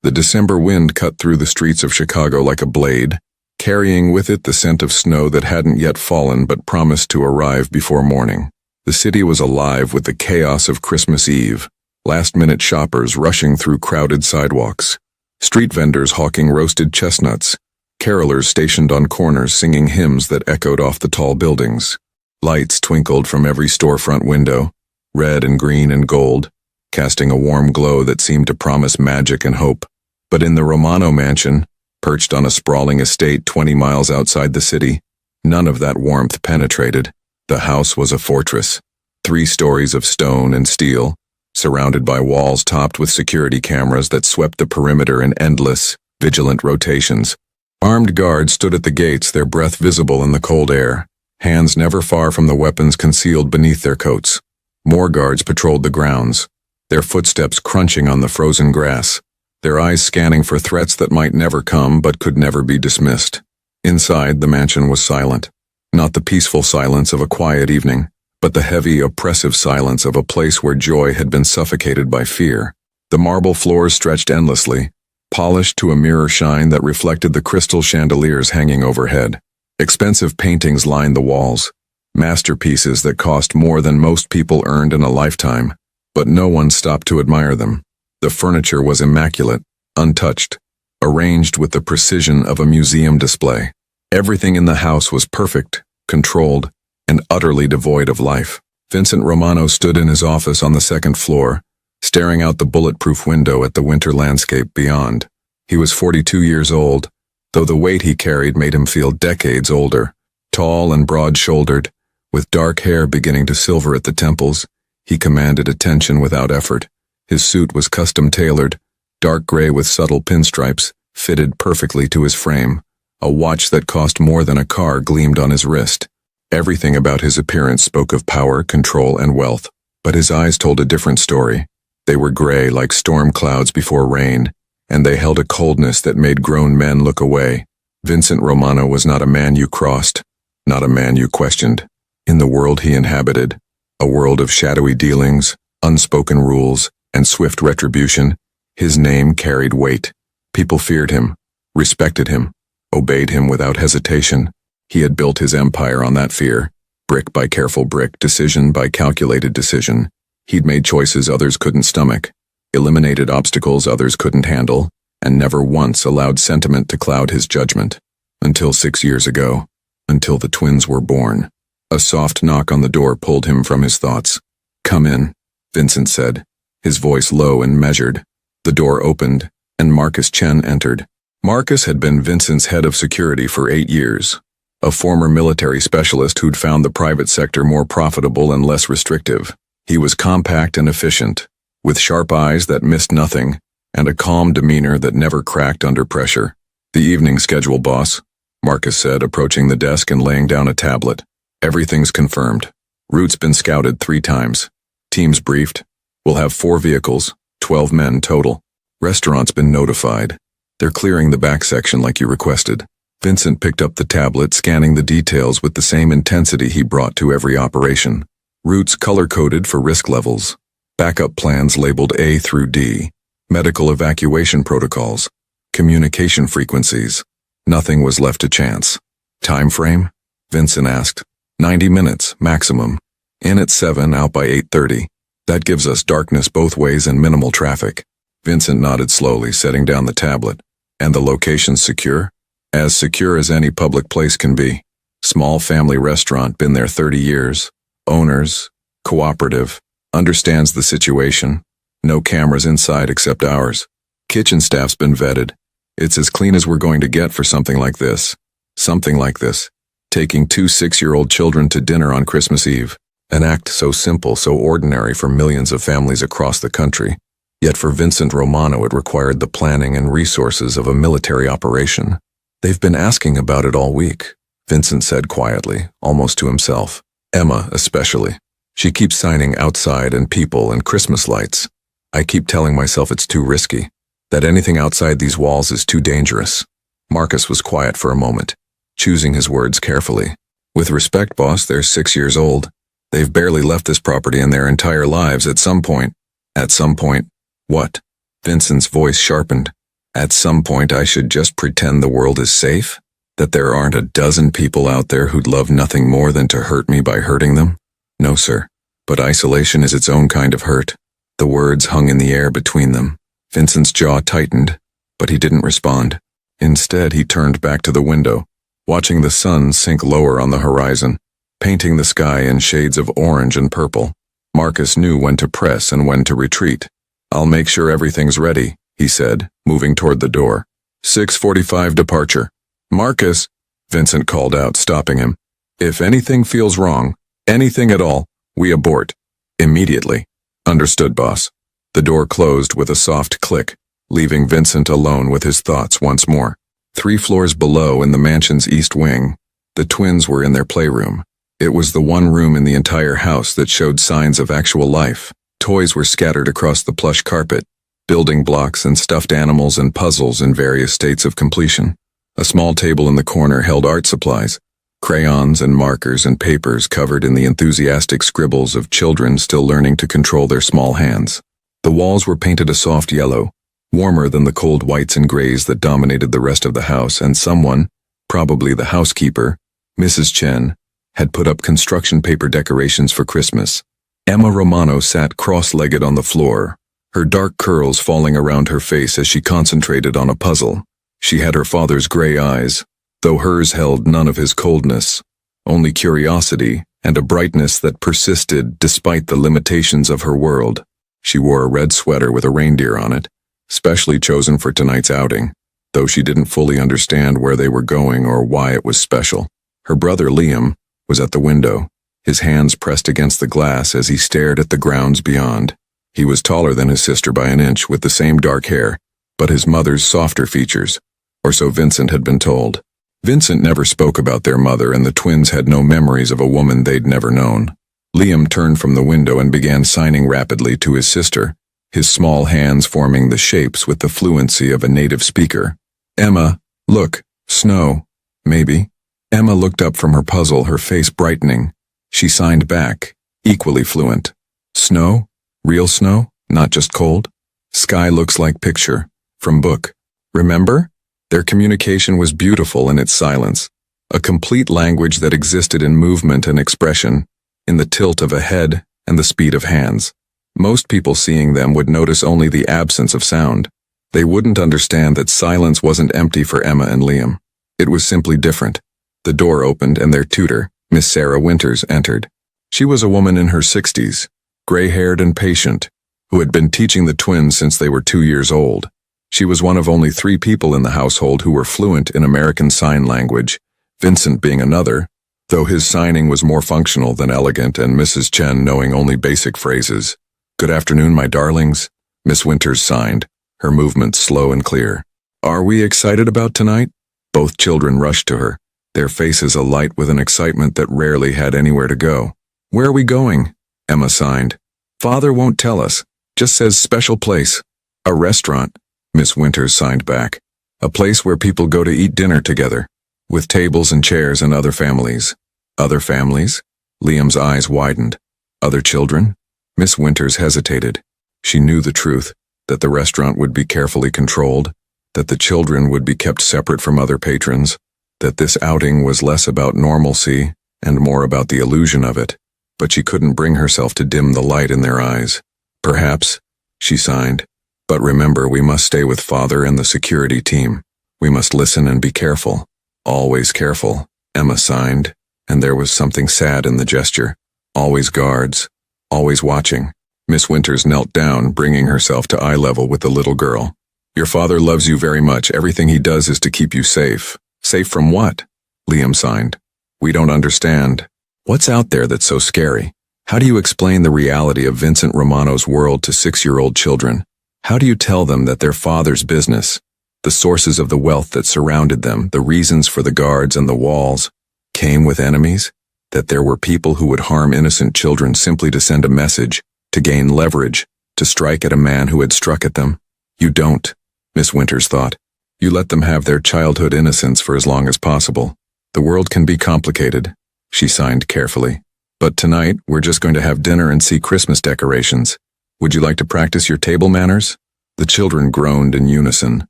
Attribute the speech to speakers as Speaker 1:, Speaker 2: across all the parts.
Speaker 1: The December wind cut through the streets of Chicago like a blade, carrying with it the scent of snow that hadn't yet fallen but promised to arrive before morning. The city was alive with the chaos of Christmas Eve, last-minute shoppers rushing through crowded sidewalks, street vendors hawking roasted chestnuts, carolers stationed on corners singing hymns that echoed off the tall buildings. Lights twinkled from every storefront window, red and green and gold, casting a warm glow that seemed to promise magic and hope. But in the Romano mansion, perched on a sprawling estate 20 miles outside the city, none of that warmth penetrated. The house was a fortress, 3 stories of stone and steel, surrounded by walls topped with security cameras that swept the perimeter in endless, vigilant rotations. Armed guards stood at the gates, their breath visible in the cold air, hands never far from the weapons concealed beneath their coats. More guards patrolled the grounds, their footsteps crunching on the frozen grass, their eyes scanning for threats that might never come but could never be dismissed. Inside, the mansion was silent. Not the peaceful silence of a quiet evening, but the heavy, oppressive silence of a place where joy had been suffocated by fear. The marble floors stretched endlessly, polished to a mirror shine that reflected the crystal chandeliers hanging overhead. Expensive paintings lined the walls, masterpieces that cost more than most people earned in a lifetime, but no one stopped to admire them. The furniture was immaculate, untouched, arranged with the precision of a museum display. Everything in the house was perfect, controlled, and utterly devoid of life. Vincent Romano stood in his office on the 2nd floor, staring out the bulletproof window at the winter landscape beyond. He was 42 years old, though the weight he carried made him feel decades older. Tall and broad-shouldered, with dark hair beginning to silver at the temples, he commanded attention without effort. His suit was custom-tailored, dark gray with subtle pinstripes, fitted perfectly to his frame. A watch that cost more than a car gleamed on his wrist. Everything about his appearance spoke of power, control, and wealth, but his eyes told a different story. They were gray like storm clouds before rain, and they held a coldness that made grown men look away. Vincent Romano was not a man you crossed, not a man you questioned. In the world he inhabited, a world of shadowy dealings, unspoken rules, and swift retribution, his name carried weight. People feared him, respected him, obeyed him without hesitation. He had built his empire on that fear, brick by careful brick, decision by calculated decision. He'd made choices others couldn't stomach, eliminated obstacles others couldn't handle, and never once allowed sentiment to cloud his judgment. Until 6 years ago, until the twins were born. A soft knock on the door pulled him from his thoughts. "Come in," Vincent said, his voice low and measured. The door opened, and Marcus Chen entered. Marcus had been Vincent's head of security for 8 years, a former military specialist who'd found the private sector more profitable and less restrictive. He was compact and efficient, with sharp eyes that missed nothing, and a calm demeanor that never cracked under pressure. "The evening schedule, boss," Marcus said, approaching the desk and laying down a tablet. "Everything's confirmed. Route's been scouted 3 times. Teams briefed. We'll have 4 vehicles, 12 men total. Restaurant's been notified. They're clearing the back section like you requested." Vincent picked up the tablet, scanning the details with the same intensity he brought to every operation. Routes color-coded for risk levels. Backup plans labeled A through D. Medical evacuation protocols. Communication frequencies. Nothing was left to chance. "Time frame?" Vincent asked. 90 minutes, maximum. In at 7, out by 8:30. That gives us darkness both ways and minimal traffic. Vincent nodded slowly, setting down the tablet. "And the location's secure?" "As secure as any public place can be. Small family restaurant, been there 30 years. Owners, cooperative, understands the situation. No cameras inside except ours. Kitchen staff's been vetted. It's as clean as we're going to get for something like this. Something like this. Taking 2 6-year-old children to dinner on Christmas Eve. An act so simple, so ordinary for millions of families across the country. Yet for Vincent Romano it required the planning and resources of a military operation. "They've been asking about it all week," Vincent said quietly, almost to himself. "Emma, especially. She keeps signing outside and people and Christmas lights. I keep telling myself it's too risky, that anything outside these walls is too dangerous." Marcus was quiet for a moment, choosing his words carefully. "With respect, boss, they're 6 years old. They've barely left this property in their entire lives at some point." "At some point, what?" Vincent's voice sharpened. At some point I should just pretend the world is safe? That there aren't a dozen people out there who'd love nothing more than to hurt me by hurting them? No, sir. But isolation is its own kind of hurt. The words hung in the air between them. Vincent's jaw tightened, but he didn't respond. Instead, he turned back to the window, watching the sun sink lower on the horizon, painting the sky in shades of orange and purple. Marcus knew when to press and when to retreat. "I'll make sure everything's ready," he said, moving toward the door. 6:45 departure. "Marcus," Vincent called out, stopping him. "If anything feels wrong, anything at all, we abort. Immediately." "Understood, boss." The door closed with a soft click, leaving Vincent alone with his thoughts once more. 3 floors below in the mansion's east wing, the twins were in their playroom. It was the one room in the entire house that showed signs of actual life. Toys were scattered across the plush carpet, building blocks and stuffed animals and puzzles in various states of completion. A small table in the corner held art supplies, crayons and markers and papers covered in the enthusiastic scribbles of children still learning to control their small hands. The walls were painted a soft yellow, warmer than the cold whites and grays that dominated the rest of the house, and someone, probably the housekeeper, Mrs. Chen, had put up construction paper decorations for Christmas. Emma Romano sat cross-legged on the floor, her dark curls falling around her face as she concentrated on a puzzle. She had her father's gray eyes, though hers held none of his coldness, only curiosity and a brightness that persisted despite the limitations of her world. She wore a red sweater with a reindeer on it, specially chosen for tonight's outing, though she didn't fully understand where they were going or why it was special. Her brother Liam was at the window, his hands pressed against the glass as he stared at the grounds beyond. He was taller than his sister by an inch, with the same dark hair, but his mother's softer features, or so Vincent had been told. Vincent never spoke about their mother, and the twins had no memories of a woman they'd never known. Liam turned from the window and began signing rapidly to his sister, his small hands forming the shapes with the fluency of a native speaker. "Emma, look, snow, maybe." Emma looked up from her puzzle, her face brightening. She signed back, equally fluent. "Snow? Real snow? Not just cold? Sky looks like picture. From book. Remember?" Their communication was beautiful in its silence, a complete language that existed in movement and expression, in the tilt of a head and the speed of hands. Most people seeing them would notice only the absence of sound. They wouldn't understand that silence wasn't empty for Emma and Liam. It was simply different. The door opened and their tutor, Miss Sarah Winters, entered. She was a woman in her 60s, gray-haired and patient, who had been teaching the twins since they were 2 years old. She was one of only 3 people in the household who were fluent in American Sign Language, Vincent being another, though his signing was more functional than elegant, and Mrs. Chen knowing only basic phrases. "Good afternoon, my darlings," Miss Winters signed, her movements slow and clear. "Are we excited about tonight?" Both children rushed to her, their faces alight with an excitement that rarely had anywhere to go. "Where are we going?" Emma signed. "Father won't tell us, just says special place." "A restaurant," Miss Winters signed back. "A place where people go to eat dinner together, with tables and chairs and other families." "Other families?" Liam's eyes widened. "Other children?" Miss Winters hesitated. She knew the truth, that the restaurant would be carefully controlled, that the children would be kept separate from other patrons, that this outing was less about normalcy and more about the illusion of it, but she couldn't bring herself to dim the light in their eyes. "Perhaps," she signed, "but remember, we must stay with Father and the security team. We must listen and be careful. Always careful," Emma signed, and there was something sad in the gesture. "Always guards, always watching." Miss Winters knelt down, bringing herself to eye level with the little girl. "Your father loves you very much. Everything he does is to keep you safe." "Safe from what?" Liam signed. "We don't understand. What's out there that's so scary? How do you explain the reality of Vincent Romano's world to 6-year-old children? How do you tell them that their father's business, the sources of the wealth that surrounded them, the reasons for the guards and the walls, came with enemies? That there were people who would harm innocent children simply to send a message, to gain leverage, to strike at a man who had struck at them? You don't," Miss Winters thought. "You let them have their childhood innocence for as long as possible. The world can be complicated," she signed carefully. "But tonight, we're just going to have dinner and see Christmas decorations. Would you like to practice your table manners?" The children groaned in unison.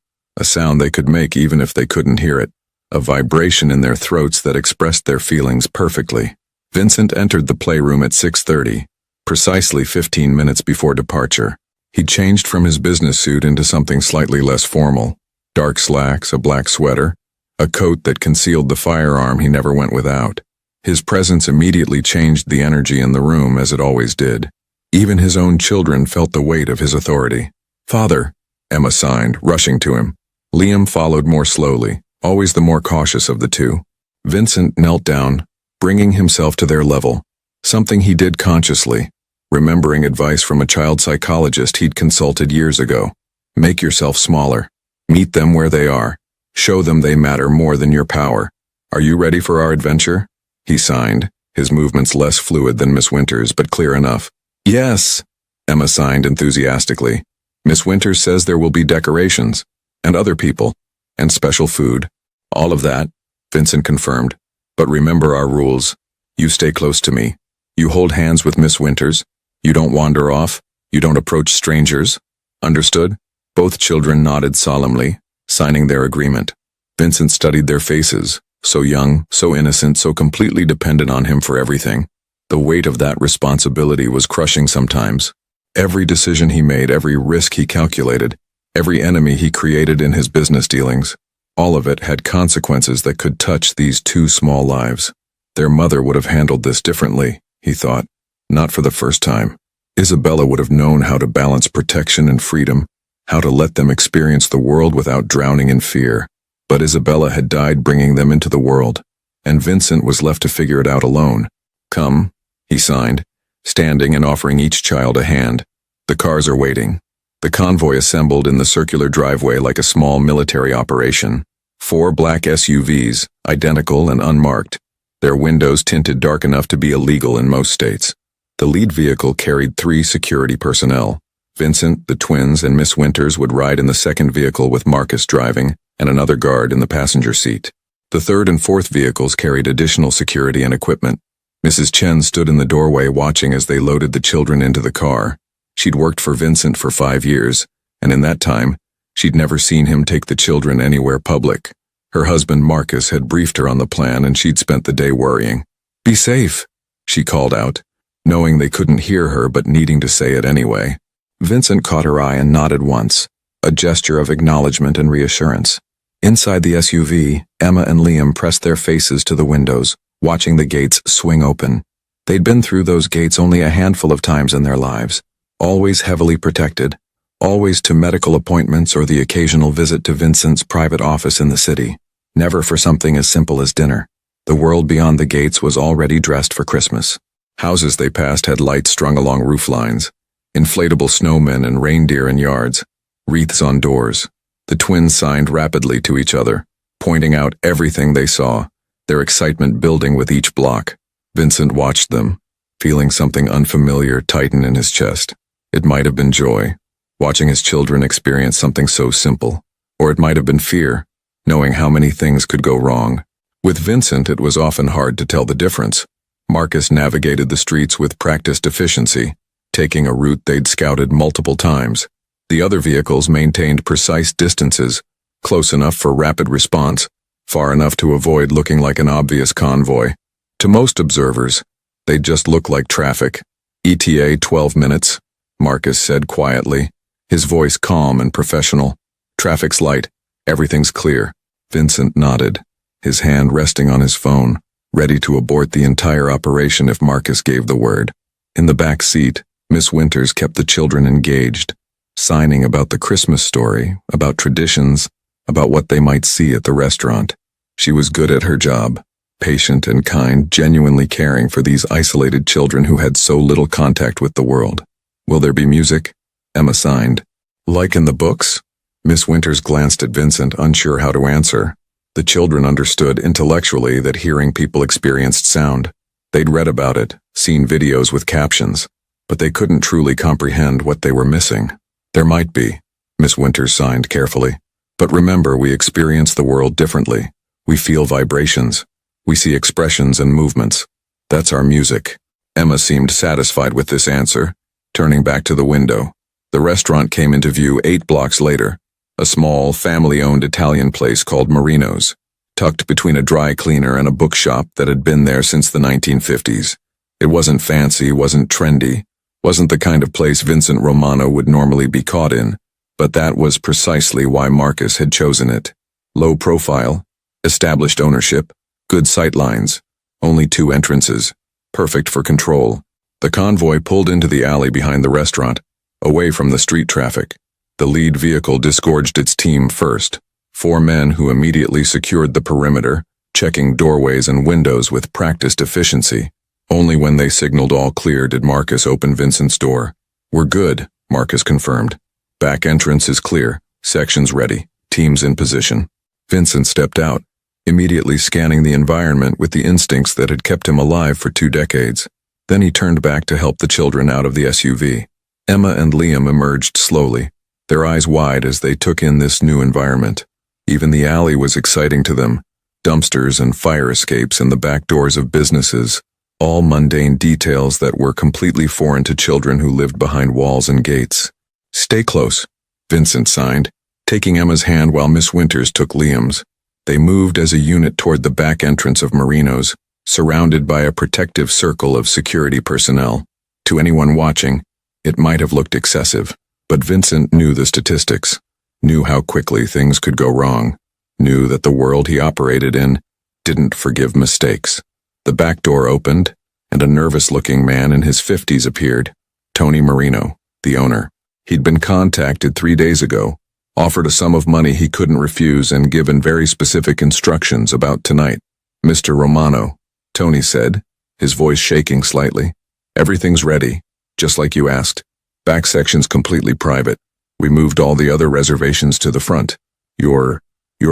Speaker 1: a sound they could make even if they couldn't hear it, a vibration in their throats that expressed their feelings perfectly. Vincent entered the playroom at 6:30, precisely 15 minutes before departure. He changed from his business suit into something slightly less formal, dark slacks, a black sweater, a coat that concealed the firearm he never went without. His presence immediately changed the energy in the room, as it always did. Even his own children felt the weight of his authority. "Father," Emma signed, rushing to him. Liam followed more slowly, always the more cautious of the two. Vincent knelt down, bringing himself to their level, something he did consciously, remembering advice from a child psychologist he'd consulted years ago. Make yourself smaller. Meet them where they are. Show them they matter more than your power. "Are you ready for our adventure?" he signed, his movements less fluid than Miss Winters, but clear enough. "Yes," Emma signed enthusiastically. "Miss Winters says there will be decorations, and other people, and special food." "All of that," Vincent confirmed. "But remember our rules. You stay close to me. You hold hands with Miss Winters. You don't wander off. You don't approach strangers. Understood?" Both children nodded solemnly, signing their agreement. Vincent studied their faces, so young, so innocent, so completely dependent on him for everything. The weight of that responsibility was crushing sometimes. Every decision he made, every risk he calculated, every enemy he created in his business dealings, all of it had consequences that could touch these two small lives. Their mother would have handled this differently, he thought. Not for the first time. Isabella would have known how to balance protection and freedom, how to let them experience the world without drowning in fear. But Isabella had died bringing them into the world, and Vincent was left to figure it out alone. "Come," he signed, standing and offering each child a hand. "The cars are waiting." The convoy assembled in the circular driveway like a small military operation. 4 black SUVs, identical and unmarked, their windows tinted dark enough to be illegal in most states. The lead vehicle carried 3 security personnel. Vincent, the twins, and Miss Winters would ride in the second vehicle with Marcus driving, and another guard in the passenger seat. The third and fourth vehicles carried additional security and equipment. Mrs. Chen stood in the doorway watching as they loaded the children into the car. She'd worked for Vincent for 5 years, and in that time, she'd never seen him take the children anywhere public. Her husband Marcus had briefed her on the plan, and she'd spent the day worrying. "Be safe," she called out, knowing they couldn't hear her but needing to say it anyway. Vincent caught her eye and nodded once, a gesture of acknowledgement and reassurance. Inside the SUV, Emma and Liam pressed their faces to the windows, watching the gates swing open. They'd been through those gates only a handful of times in their lives, always heavily protected, always to medical appointments or the occasional visit to Vincent's private office in the city, never for something as simple as dinner. The world beyond the gates was already dressed for Christmas. Houses they passed had lights strung along roof lines, inflatable snowmen and reindeer in yards, wreaths on doors. The twins signed rapidly to each other, pointing out everything they saw, their excitement building with each block. Vincent watched them, feeling something unfamiliar tighten in his chest. It might have been joy, watching his children experience something so simple, or it might have been fear, knowing how many things could go wrong. With Vincent, it was often hard to tell the difference. Marcus navigated the streets with practiced efficiency, taking a route they'd scouted multiple times. The other vehicles maintained precise distances, close enough for rapid response, far enough to avoid looking like an obvious convoy. To most observers, they'd just look like traffic. "ETA 12 minutes, Marcus said quietly, his voice calm and professional. "Traffic's light. Everything's clear." Vincent nodded, his hand resting on his phone, ready to abort the entire operation if Marcus gave the word. In the back seat, Miss Winters kept the children engaged, signing about the Christmas story, about traditions, about what they might see at the restaurant. She was good at her job, patient and kind, genuinely caring for these isolated children who had so little contact with the world. "Will there be music?" Emma signed. "Like in the books?" Miss Winters glanced at Vincent, unsure how to answer. The children understood intellectually that hearing people experienced sound. They'd read about it, seen videos with captions, but they couldn't truly comprehend what they were missing. "There might be," Miss Winters signed carefully. "But remember, we experience the world differently. We feel vibrations. We see expressions and movements. That's our music." Emma seemed satisfied with this answer, turning back to the window. The restaurant came into view 8 blocks later, a small, family-owned Italian place called Marino's, tucked between a dry cleaner and a bookshop that had been there since the 1950s. It wasn't fancy, wasn't trendy, wasn't the kind of place Vincent Romano would normally be caught in, but that was precisely why Marcus had chosen it. Low profile, established ownership, good sightlines, only 2 entrances, perfect for control. The convoy pulled into the alley behind the restaurant, away from the street traffic. The lead vehicle disgorged its team first, 4 men who immediately secured the perimeter, checking doorways and windows with practiced efficiency. Only when they signaled all clear did Marcus open Vincent's door. "We're good," Marcus confirmed. "Back entrance is clear, sections ready, teams in position." Vincent stepped out, immediately scanning the environment with the instincts that had kept him alive for 2 decades. Then he turned back to help the children out of the SUV. Emma and Liam emerged slowly, their eyes wide as they took in this new environment. Even the alley was exciting to them. Dumpsters and fire escapes and the back doors of businesses, all mundane details that were completely foreign to children who lived behind walls and gates. "Stay close," Vincent signed, taking Emma's hand while Miss Winters took Liam's. They moved as a unit toward the back entrance of Marino's, surrounded by a protective circle of security personnel. To anyone watching, it might have looked excessive, but Vincent knew the statistics, knew how quickly things could go wrong, knew that the world he operated in didn't forgive mistakes. The back door opened, and a nervous-looking man in his 50s appeared, Tony Marino, the owner. He'd been contacted 3 days ago, offered a sum of money he couldn't refuse and given very specific instructions about tonight. "Mr. Romano," Tony said, his voice shaking slightly. "Everything's ready, just like you asked. Back section's completely private. We moved all the other reservations to the front. Your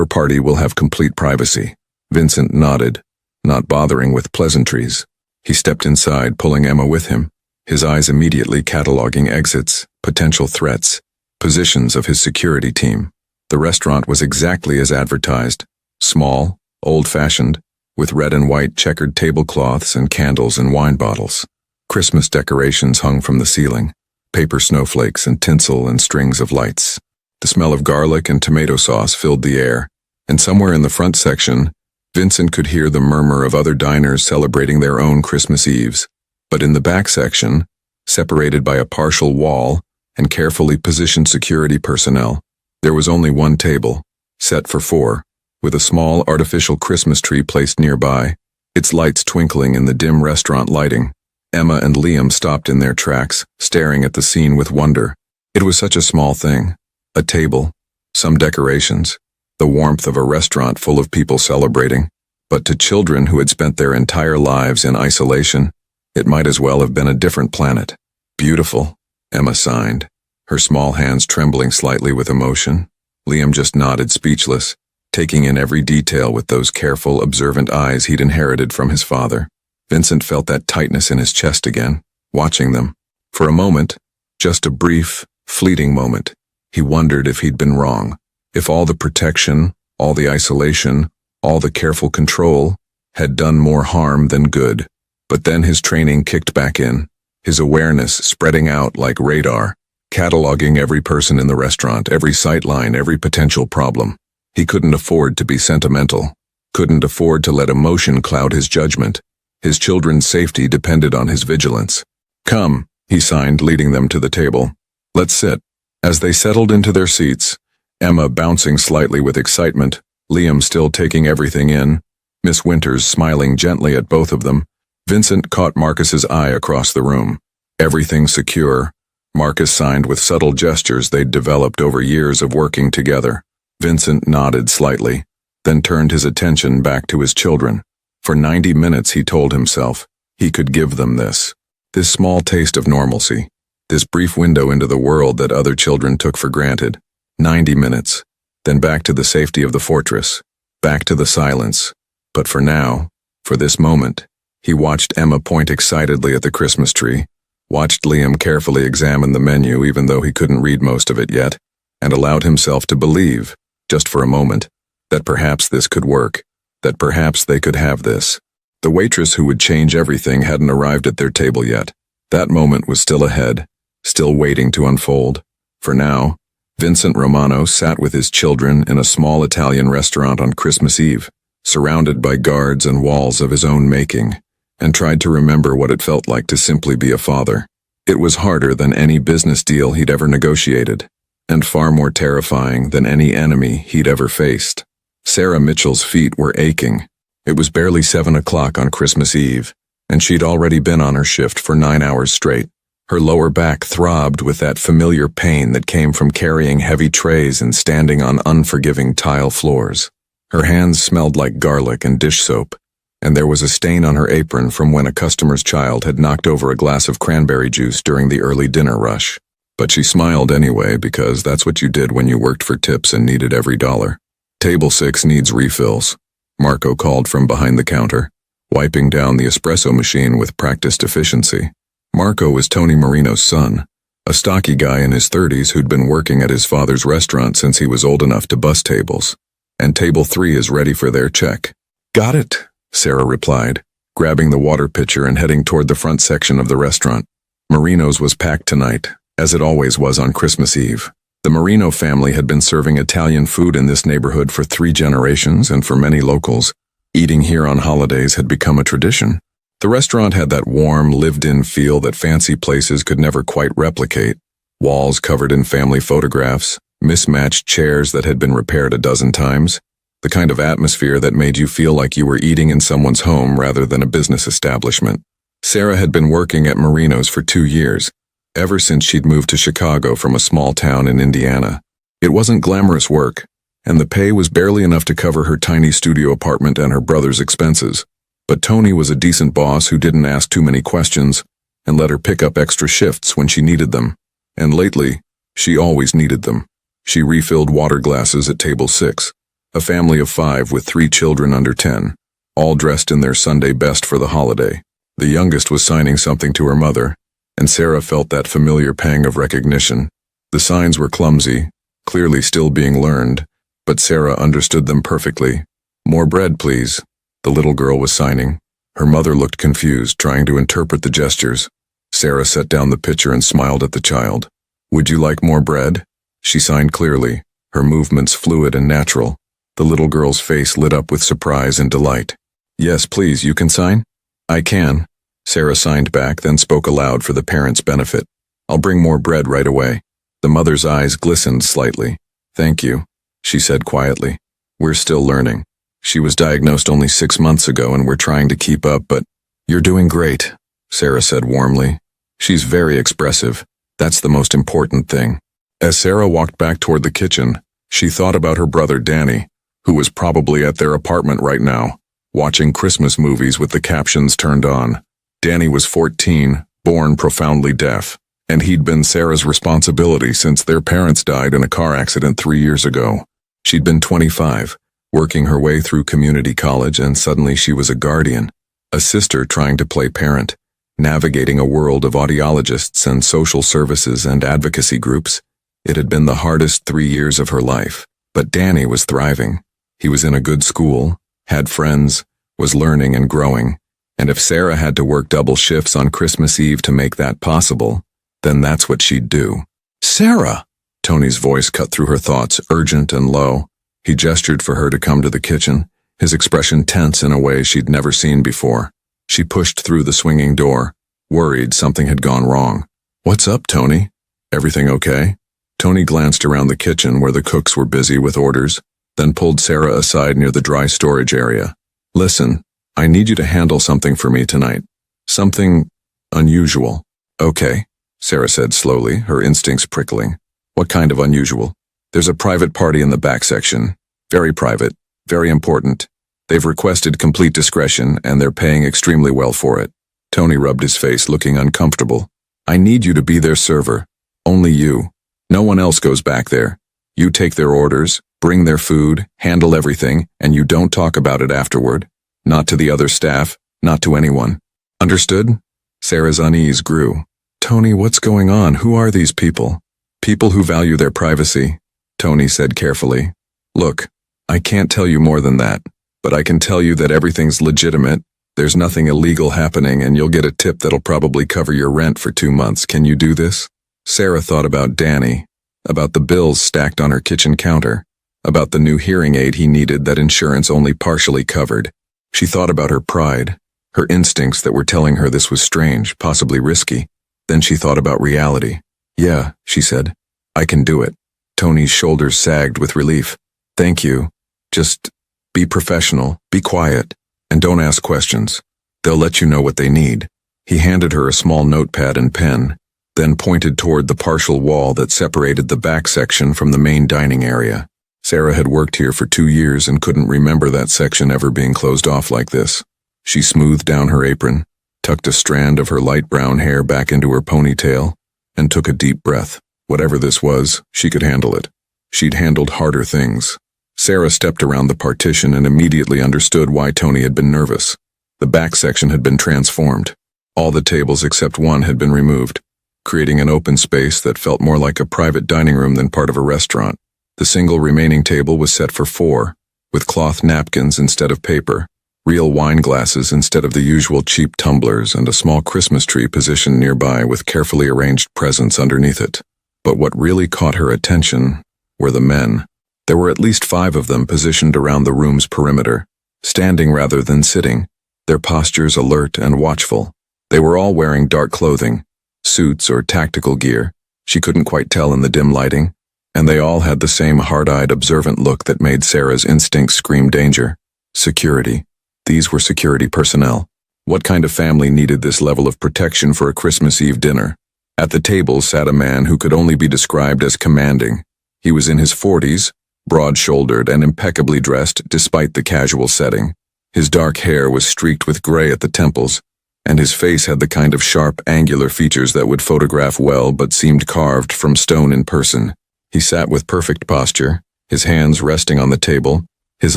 Speaker 1: party will have complete privacy." Vincent nodded, not bothering with pleasantries. He stepped inside, pulling Emma with him, his eyes immediately cataloging exits, potential threats, positions of his security team. The restaurant was exactly as advertised, small, old-fashioned, with red and white checkered tablecloths and candles and wine bottles. Christmas decorations hung from the ceiling, paper snowflakes and tinsel and strings of lights. The smell of garlic and tomato sauce filled the air, and somewhere in the front section, Vincent could hear the murmur of other diners celebrating their own Christmas Eves. But in the back section, separated by a partial wall and carefully positioned security personnel, there was only one table, set for 4, with a small artificial Christmas tree placed nearby, its lights twinkling in the dim restaurant lighting. Emma and Liam stopped in their tracks, staring at the scene with wonder. It was such a small thing. A table, some decorations, the warmth of a restaurant full of people celebrating. But to children who had spent their entire lives in isolation, it might as well have been a different planet. "Beautiful," Emma signed, her small hands trembling slightly with emotion. Liam just nodded, speechless, taking in every detail with those careful, observant eyes he'd inherited from his father. Vincent felt that tightness in his chest again, watching them. For a moment, just a brief, fleeting moment, he wondered if he'd been wrong, if all the protection, all the isolation, all the careful control had done more harm than good. But then his training kicked back in, his awareness spreading out like radar, cataloging every person in the restaurant, every sightline, every potential problem. He couldn't afford to be sentimental, couldn't afford to let emotion cloud his judgment. His children's safety depended on his vigilance. "Come," he signed, leading them to the table. "Let's sit." As they settled into their seats, Emma bouncing slightly with excitement, Liam still taking everything in, Miss Winters smiling gently at both of them, Vincent caught Marcus's eye across the room. "Everything secure," Marcus signed with subtle gestures they'd developed over years of working together. Vincent nodded slightly, then turned his attention back to his children. For 90 minutes, he told himself, he could give them this small taste of normalcy, this brief window into the world that other children took for granted. 90 minutes, then back to the safety of the fortress, back to the silence. But for now, for this moment, he watched Emma point excitedly at the Christmas tree, watched Liam carefully examine the menu even though he couldn't read most of it yet, and allowed himself to believe, just for a moment, that perhaps this could work, that perhaps they could have this. The waitress who would change everything hadn't arrived at their table yet. That moment was still ahead, still waiting to unfold. For now, Vincent Romano sat with his children in a small Italian restaurant on Christmas Eve, surrounded by guards and walls of his own making, and tried to remember what it felt like to simply be a father. It was harder than any business deal he'd ever negotiated, and far more terrifying than any enemy he'd ever faced. Sarah Mitchell's feet were aching. It was barely 7 o'clock on Christmas Eve, and she'd already been on her shift for 9 hours straight. Her lower back throbbed with that familiar pain that came from carrying heavy trays and standing on unforgiving tile floors. Her hands smelled like garlic and dish soap, and there was a stain on her apron from when a customer's child had knocked over a glass of cranberry juice during the early dinner rush. But she smiled anyway because that's what you did when you worked for tips and needed every dollar. "Table 6 needs refills," Marco called from behind the counter, wiping down the espresso machine with practiced efficiency. Marco was Tony Marino's son, a stocky guy in his 30s who'd been working at his father's restaurant since he was old enough to bus tables. "And table 3 is ready for their check." "Got it," Sarah replied, grabbing the water pitcher and heading toward the front section of the restaurant. Marino's was packed tonight, as it always was on Christmas Eve. The Marino family had been serving Italian food in this neighborhood for 3 generations, and for many locals, eating here on holidays had become a tradition. The restaurant had that warm, lived-in feel that fancy places could never quite replicate. Walls covered in family photographs, mismatched chairs that had been repaired a dozen times, the kind of atmosphere that made you feel like you were eating in someone's home rather than a business establishment. Sarah had been working at Marino's for 2 years, ever since she'd moved to Chicago from a small town in Indiana. It wasn't glamorous work, and the pay was barely enough to cover her tiny studio apartment and her brother's expenses. But Tony was a decent boss who didn't ask too many questions and let her pick up extra shifts when she needed them. And lately, she always needed them. She refilled water glasses at table 6, a family of 5 with 3 children under 10, all dressed in their Sunday best for the holiday. The youngest was signing something to her mother, and Sarah felt that familiar pang of recognition. The signs were clumsy, clearly still being learned, but Sarah understood them perfectly. "More bread, please," the little girl was signing. Her mother looked confused, trying to interpret the gestures. Sarah set down the pitcher and smiled at the child. "Would you like more bread?" She signed clearly, her movements fluid and natural. The little girl's face lit up with surprise and delight. "Yes, please, you can sign?" "I can." Sarah signed back, then spoke aloud for the parents' benefit. "I'll bring more bread right away." The mother's eyes glistened slightly. "Thank you," she said quietly. "We're still learning. She was diagnosed only 6 months ago and we're trying to keep up, but—" "You're doing great," Sarah said warmly. "She's very expressive. That's the most important thing." As Sarah walked back toward the kitchen, she thought about her brother Danny, who was probably at their apartment right now, watching Christmas movies with the captions turned on. Danny was 14, born profoundly deaf, and he'd been Sarah's responsibility since their parents died in a car accident 3 years ago. She'd been 25, working her way through community college, and suddenly she was a guardian, a sister trying to play parent, navigating a world of audiologists and social services and advocacy groups. It had been the hardest 3 years of her life, but Danny was thriving. He was in a good school, had friends, was learning and growing, and if Sarah had to work double shifts on Christmas Eve to make that possible, then that's what she'd do. "Sarah!" Tony's voice cut through her thoughts, urgent and low. He gestured for her to come to the kitchen, his expression tense in a way she'd never seen before. She pushed through the swinging door, worried something had gone wrong. "What's up, Tony? Everything okay?" Tony glanced around the kitchen where the cooks were busy with orders, then pulled Sarah aside near the dry storage area. "Listen, I need you to handle something for me tonight. Something unusual." "Okay," Sarah said slowly, her instincts prickling. "What kind of unusual?" "There's a private party in the back section. Very private, very important. They've requested complete discretion, and they're paying extremely well for it." Tony rubbed his face, looking uncomfortable. "I need you to be their server. Only you. No one else goes back there. You take their orders, bring their food, handle everything, and you don't talk about it afterward. Not to the other staff, not to anyone. Understood?" Sarah's unease grew. "Tony, what's going on? Who are these people?" "People who value their privacy," Tony said carefully. "Look, I can't tell you more than that, but I can tell you that everything's legitimate. There's nothing illegal happening, and you'll get a tip that'll probably cover your rent for 2 months. Can you do this?" Sarah thought about Danny, about the bills stacked on her kitchen counter, about the new hearing aid he needed that insurance only partially covered. She thought about her pride, her instincts that were telling her this was strange, possibly risky. Then she thought about reality. "Yeah," she said. "I can do it." Tony's shoulders sagged with relief. "Thank you. Just be professional, be quiet, and don't ask questions. They'll let you know what they need." He handed her a small notepad and pen, then pointed toward the partial wall that separated the back section from the main dining area. Sarah had worked here for 2 years and couldn't remember that section ever being closed off like this. She smoothed down her apron, tucked a strand of her light brown hair back into her ponytail, and took a deep breath. Whatever this was, she could handle it. She'd handled harder things. Sarah stepped around the partition and immediately understood why Tony had been nervous. The back section had been transformed. All the tables except one had been removed, creating an open space that felt more like a private dining room than part of a restaurant. The single remaining table was set for 4, with cloth napkins instead of paper, real wine glasses instead of the usual cheap tumblers, and a small Christmas tree positioned nearby with carefully arranged presents underneath it. But what really caught her attention were the men. There were at least 5 of them positioned around the room's perimeter, standing rather than sitting, their postures alert and watchful. They were all wearing dark clothing, suits or tactical gear. She couldn't quite tell in the dim lighting, and they all had the same hard-eyed, observant look that made Sarah's instincts scream danger. Security. These were security personnel. What kind of family needed this level of protection for a Christmas Eve dinner? At the table sat a man who could only be described as commanding. He was in his 40s, broad-shouldered and impeccably dressed despite the casual setting. His dark hair was streaked with gray at the temples, and his face had the kind of sharp, angular features that would photograph well but seemed carved from stone in person. He sat with perfect posture, his hands resting on the table, his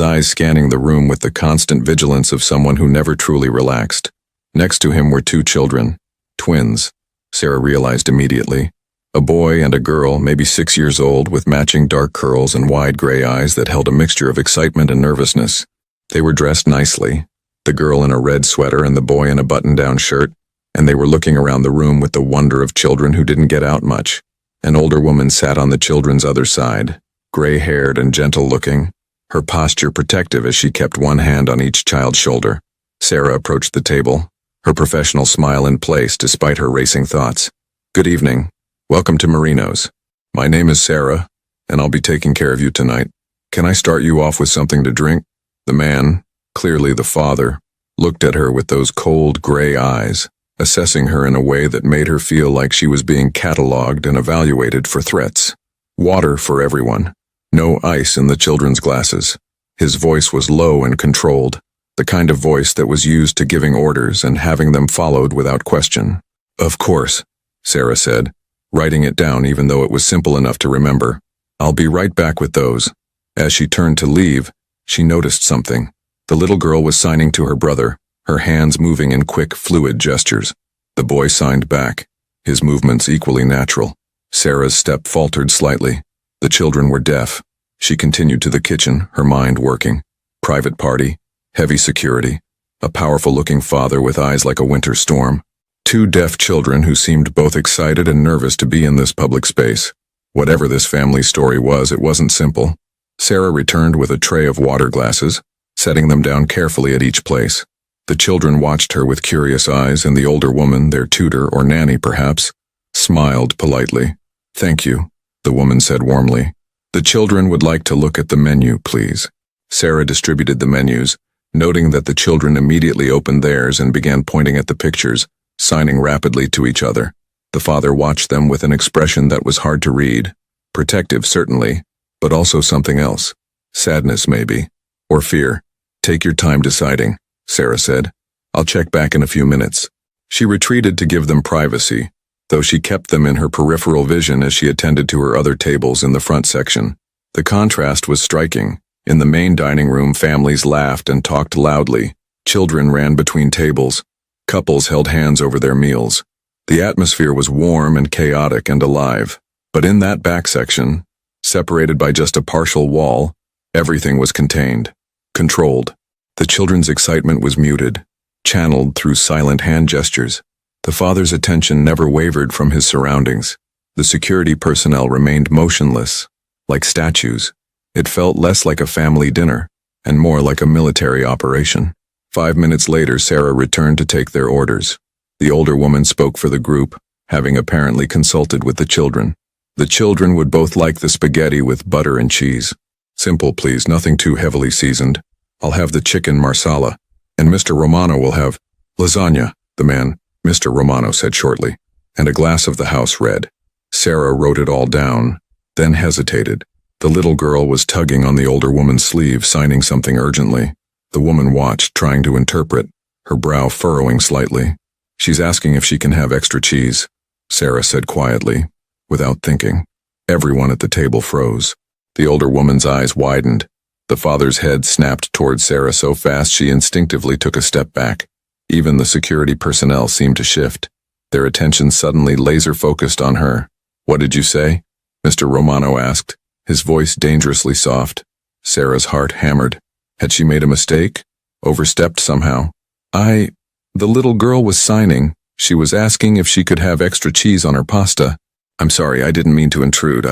Speaker 1: eyes scanning the room with the constant vigilance of someone who never truly relaxed. Next to him were 2 children, twins, Sarah realized immediately. A boy and a girl, maybe 6 years old, with matching dark curls and wide gray eyes that held a mixture of excitement and nervousness. They were dressed nicely, the girl in a red sweater and the boy in a button-down shirt, and they were looking around the room with the wonder of children who didn't get out much. An older woman sat on the children's other side, gray-haired and gentle-looking, her posture protective as she kept one hand on each child's shoulder. Sarah approached the table, her professional smile in place despite her racing thoughts. "Good evening. Welcome to Marino's. My name is Sarah, and I'll be taking care of you tonight. Can I start you off with something to drink?" The man, clearly the father, looked at her with those cold gray eyes, assessing her in a way that made her feel like she was being catalogued and evaluated for threats. Water for everyone. No ice in the children's glasses. His voice was low and controlled, the kind of voice that was used to giving orders and having them followed without question. "Of course," Sarah said, writing it down even though it was simple enough to remember. "I'll be right back with those." As she turned to leave, she noticed something. The little girl was signing to her brother, her hands moving in quick, fluid gestures. The boy signed back, his movements equally natural. Sarah's step faltered slightly. The children were deaf. She continued to the kitchen, her mind working. Private party, heavy security, a powerful-looking father with eyes like a winter storm. 2 deaf children who seemed both excited and nervous to be in this public space. Whatever this family story was, it wasn't simple. Sarah returned with a tray of water glasses, setting them down carefully at each place. The children watched her with curious eyes, and the older woman, their tutor or nanny perhaps, smiled politely. "Thank you," the woman said warmly. "The children would like to look at the menu, please." Sarah distributed the menus, noting that the children immediately opened theirs and began pointing at the pictures, signing rapidly to each other. The father watched them with an expression that was hard to read. Protective, certainly, but also something else. Sadness, maybe. Or fear. "Take your time deciding," Sarah said. "I'll check back in a few minutes." She retreated to give them privacy, though she kept them in her peripheral vision as she attended to her other tables in the front section. The contrast was striking. In the main dining room, families laughed and talked loudly. Children ran between tables. Couples held hands over their meals. The atmosphere was warm and chaotic and alive. But in that back section, separated by just a partial wall, everything was contained, controlled. The children's excitement was muted, channeled through silent hand gestures. The father's attention never wavered from his surroundings. The security personnel remained motionless, like statues. It felt less like a family dinner, and more like a military operation. 5 minutes later, Sarah returned to take their orders. The older woman spoke for the group, having apparently consulted with the children. The children would both like the spaghetti with butter and cheese. Simple, please, nothing too heavily seasoned. I'll have the chicken marsala, and Mr. Romano will have lasagna, the man, Mr. Romano said shortly, and a glass of the house red. Sarah wrote it all down, then hesitated. The little girl was tugging on the older woman's sleeve, signing something urgently. The woman watched, trying to interpret, her brow furrowing slightly. She's asking if she can have extra cheese, Sarah said quietly, without thinking. Everyone at the table froze. The older woman's eyes widened. The father's head snapped toward Sarah so fast she instinctively took a step back. Even the security personnel seemed to shift, their attention suddenly laser-focused on her. What did you say? Mr. Romano asked, his voice dangerously soft. Sarah's heart hammered. Had she made a mistake? Overstepped somehow? The little girl was signing. She was asking if she could have extra cheese on her pasta. I'm sorry, I didn't mean to intrude.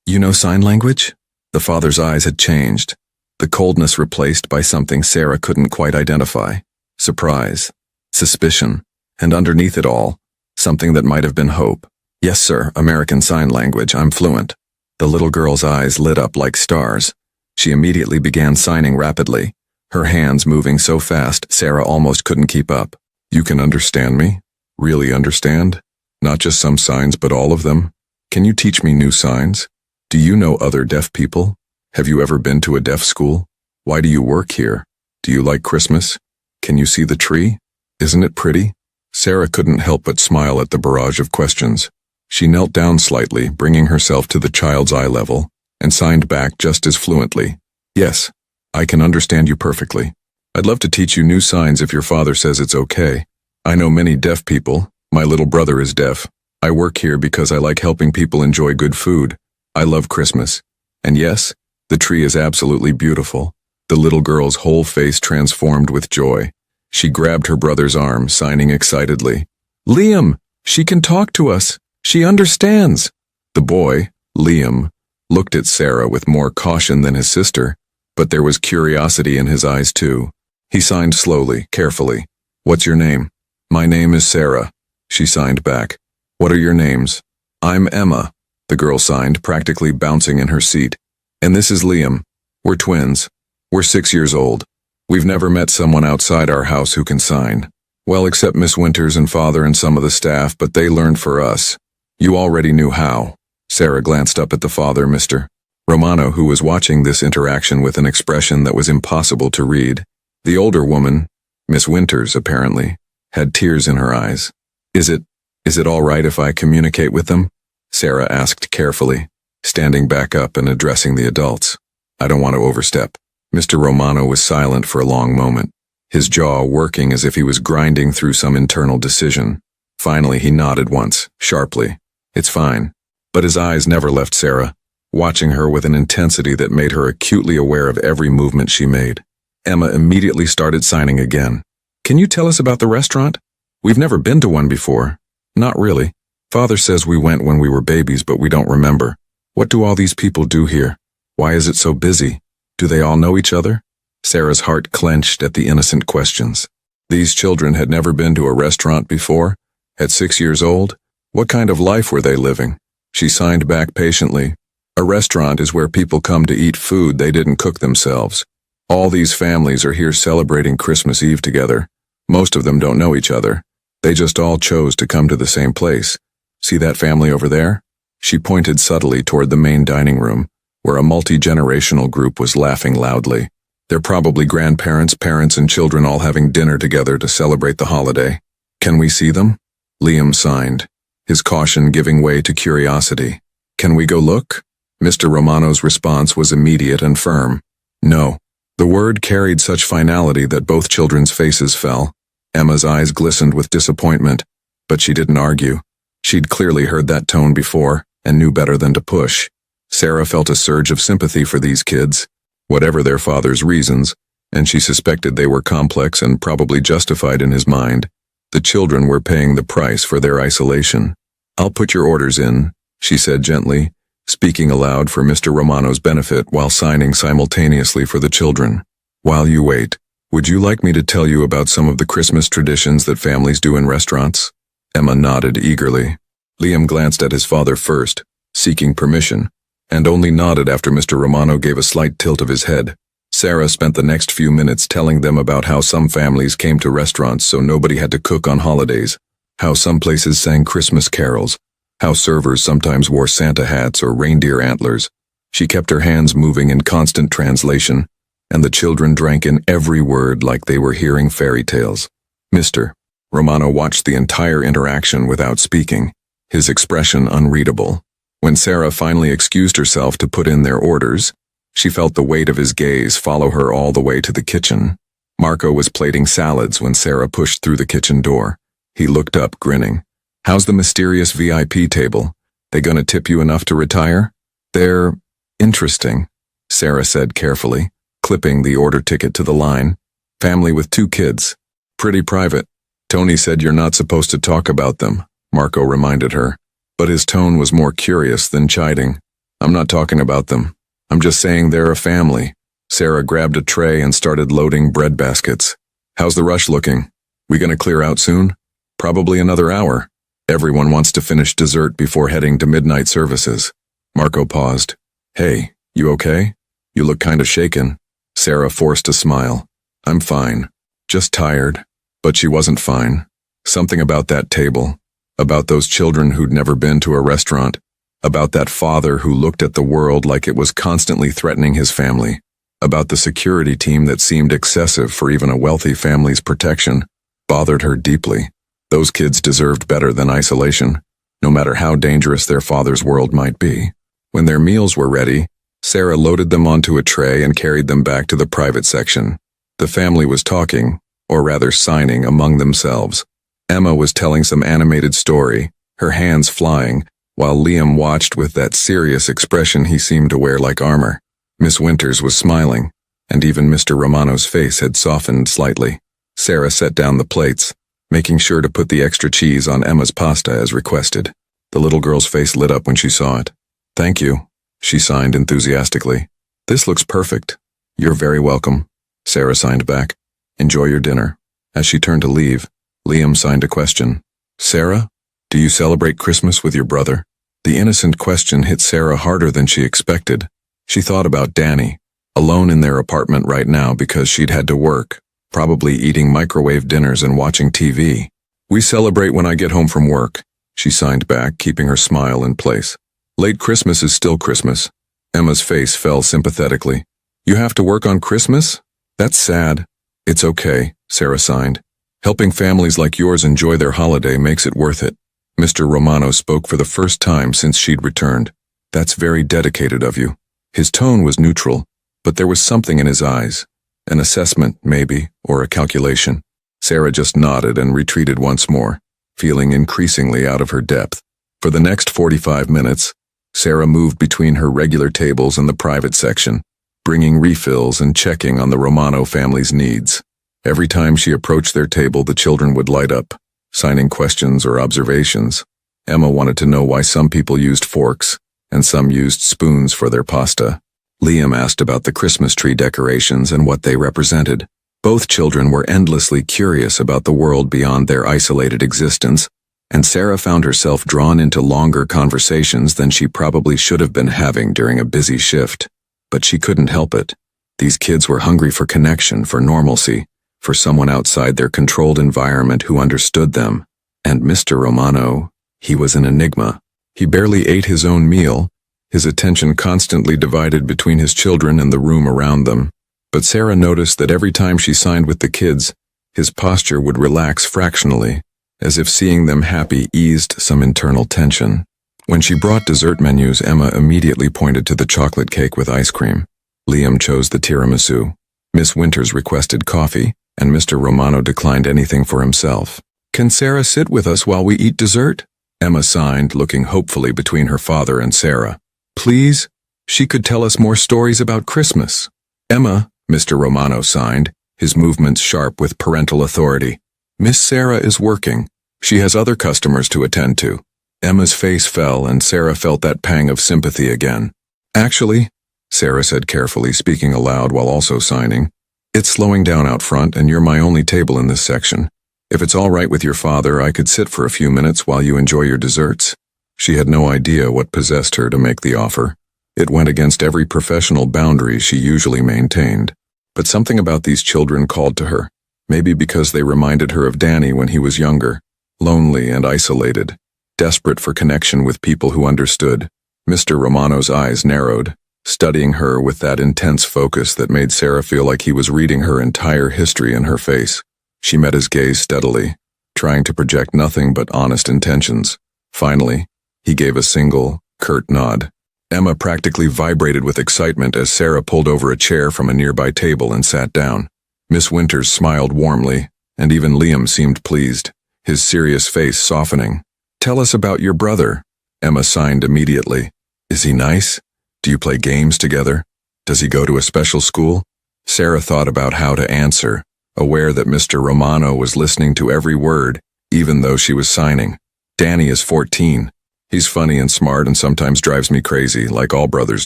Speaker 1: You know sign language? The father's eyes had changed, the coldness replaced by something Sarah couldn't quite identify. Surprise, suspicion, and underneath it all, something that might have been hope. Yes, sir, American Sign Language, I'm fluent. The little girl's eyes lit up like stars. She immediately began signing rapidly, her hands moving so fast Sarah almost couldn't keep up. You can understand me? Really understand? Not just some signs, but all of them? Can you teach me new signs? Do you know other deaf people? Have you ever been to a deaf school? Why do you work here? Do you like Christmas? Can you see the tree? Isn't it pretty? Sarah couldn't help but smile at the barrage of questions. She knelt down slightly, bringing herself to the child's eye level, and signed back just as fluently. Yes, I can understand you perfectly. I'd love to teach you new signs if your father says it's okay. I know many deaf people. My little brother is deaf. I work here because I like helping people enjoy good food. I love Christmas. And yes, the tree is absolutely beautiful. The little girl's whole face transformed with joy. She grabbed her brother's arm, signing excitedly. Liam, she can talk to us. She understands. The boy, Liam, looked at Sarah with more caution than his sister, but there was curiosity in his eyes too. He signed slowly, carefully. What's your name? My name is Sarah, she signed back. What are your names? I'm Emma, the girl signed, practically bouncing in her seat. And this is Liam. We're twins. We're 6 years old. We've never met someone outside our house who can sign. Well, except Miss Winters and Father and some of the staff, but they learned for us. You already knew how. Sarah glanced up at the father, Mr. Romano, who was watching this interaction with an expression that was impossible to read. The older woman, Miss Winters apparently, had tears in her eyes. Is it all right if I communicate with them? Sarah asked carefully, standing back up and addressing the adults. I don't want to overstep. Mr. Romano was silent for a long moment, his jaw working as if he was grinding through some internal decision. Finally, he nodded once, sharply. It's fine. But his eyes never left Sarah, watching her with an intensity that made her acutely aware of every movement she made. Emma immediately started signing again. Can you tell us about the restaurant? We've never been to one before. Not really. Father says we went when we were babies, but we don't remember. What do all these people do here? Why is it so busy? Do they all know each other? Sarah's heart clenched at the innocent questions. These children had never been to a restaurant before. At 6 years old, what kind of life were they living? She signed back patiently. A restaurant is where people come to eat food they didn't cook themselves. All these families are here celebrating Christmas Eve together. Most of them don't know each other. They just all chose to come to the same place. See that family over there? She pointed subtly toward the main dining room, where a multi-generational group was laughing loudly. They're probably grandparents, parents, and children all having dinner together to celebrate the holiday. Can we see them? Liam signed, his caution giving way to curiosity. Can we go look? Mr. Romano's response was immediate and firm. No. The word carried such finality that both children's faces fell. Emma's eyes glistened with disappointment, but she didn't argue. She'd clearly heard that tone before and knew better than to push. Sarah felt a surge of sympathy for these kids, whatever their father's reasons, and she suspected they were complex and probably justified in his mind. The children were paying the price for their isolation. I'll put your orders in, she said gently, speaking aloud for Mr. Romano's benefit while signing simultaneously for the children. While you wait, would you like me to tell you about some of the Christmas traditions that families do in restaurants? Emma nodded eagerly. Liam glanced at his father first, seeking permission, and only nodded after Mr. Romano gave a slight tilt of his head. Sarah spent the next few minutes telling them about how some families came to restaurants so nobody had to cook on holidays, how some places sang Christmas carols, how servers sometimes wore Santa hats or reindeer antlers. She kept her hands moving in constant translation, and the children drank in every word like they were hearing fairy tales. Mr. Romano watched the entire interaction without speaking, his expression unreadable. When Sarah finally excused herself to put in their orders, she felt the weight of his gaze follow her all the way to the kitchen. Marco was plating salads when Sarah pushed through the kitchen door. He looked up, grinning. How's the mysterious VIP table? They gonna tip you enough to retire? They're interesting, Sarah said carefully, clipping the order ticket to the line. Family with 2 kids. Pretty private. Tony said you're not supposed to talk about them, Marco reminded her, but his tone was more curious than chiding. I'm not talking about them. I'm just saying they're a family. Sarah grabbed a tray and started loading bread baskets. How's the rush looking? We gonna clear out soon? Probably another hour. Everyone wants to finish dessert before heading to midnight services. Marco paused. Hey, you okay? You look kind of shaken. Sarah forced a smile. I'm fine. Just tired. But she wasn't fine. Something about that table. About those children who'd never been to a restaurant. About that father who looked at the world like it was constantly threatening his family. About the security team that seemed excessive for even a wealthy family's protection. Bothered her deeply. Those kids deserved better than isolation, no matter how dangerous their father's world might be. When their meals were ready, Sarah loaded them onto a tray and carried them back to the private section. The family was talking, or rather signing, among themselves. Emma was telling some animated story, her hands flying, while Liam watched with that serious expression he seemed to wear like armor. Miss Winters was smiling, and even Mr. Romano's face had softened slightly. Sarah set down the plates, making sure to put the extra cheese on Emma's pasta as requested. The little girl's face lit up when she saw it. Thank you, she signed enthusiastically. This looks perfect. You're very welcome, Sarah signed back. Enjoy your dinner. As she turned to leave, Liam signed a question. Sarah, do you celebrate Christmas with your brother? The innocent question hit Sarah harder than she expected. She thought about Danny, alone in their apartment right now because she'd had to work, probably eating microwave dinners and watching TV. We celebrate when I get home from work, she signed back, keeping her smile in place. Late Christmas is still Christmas. Emma's face fell sympathetically. You have to work on Christmas? That's sad. It's okay, Sarah signed. Helping families like yours enjoy their holiday makes it worth it. Mr. Romano spoke for the first time since she'd returned. That's very dedicated of you. His tone was neutral, but there was something in his eyes. An assessment, maybe, or a calculation. Sarah just nodded and retreated once more, feeling increasingly out of her depth. For the next 45 minutes, Sarah moved between her regular tables and the private section, bringing refills and checking on the Romano family's needs. Every time she approached their table, the children would light up, signing questions or observations. Emma wanted to know why some people used forks and some used spoons for their pasta. Liam asked about the Christmas tree decorations and what they represented. Both children were endlessly curious about the world beyond their isolated existence, and Sarah found herself drawn into longer conversations than she probably should have been having during a busy shift. But she couldn't help it. These kids were hungry for connection, for normalcy, for someone outside their controlled environment who understood them. And Mr. Romano, he was an enigma. He barely ate his own meal, his attention constantly divided between his children and the room around them. But Sarah noticed that every time she signed with the kids, his posture would relax fractionally, as if seeing them happy eased some internal tension. When she brought dessert menus, Emma immediately pointed to the chocolate cake with ice cream. Liam chose the tiramisu. Miss Winters requested coffee, and Mr. Romano declined anything for himself. Can Sarah sit with us while we eat dessert? Emma signed, looking hopefully between her father and Sarah. Please? She could tell us more stories about Christmas. Emma, Mr. Romano signed, his movements sharp with parental authority. Miss Sarah is working. She has other customers to attend to. Emma's face fell and Sarah felt that pang of sympathy again. Actually, Sarah said carefully, speaking aloud while also signing, it's slowing down out front and you're my only table in this section. If it's all right with your father, I could sit for a few minutes while you enjoy your desserts. She had no idea what possessed her to make the offer. It went against every professional boundary she usually maintained. But something about these children called to her, maybe because they reminded her of Danny when he was younger, lonely and isolated, desperate for connection with people who understood. Mr. Romano's eyes narrowed, studying her with that intense focus that made Sarah feel like he was reading her entire history in her face. She met his gaze steadily, trying to project nothing but honest intentions. Finally, he gave a single, curt nod. Emma practically vibrated with excitement as Sarah pulled over a chair from a nearby table and sat down. Miss Winters smiled warmly, and even Liam seemed pleased, his serious face softening. "Tell us about your brother," Emma signed immediately. "Is he nice? Do you play games together? Does he go to a special school?" Sarah thought about how to answer, aware that Mr. Romano was listening to every word, even though she was signing. "Danny is 14. He's funny and smart and sometimes drives me crazy, like all brothers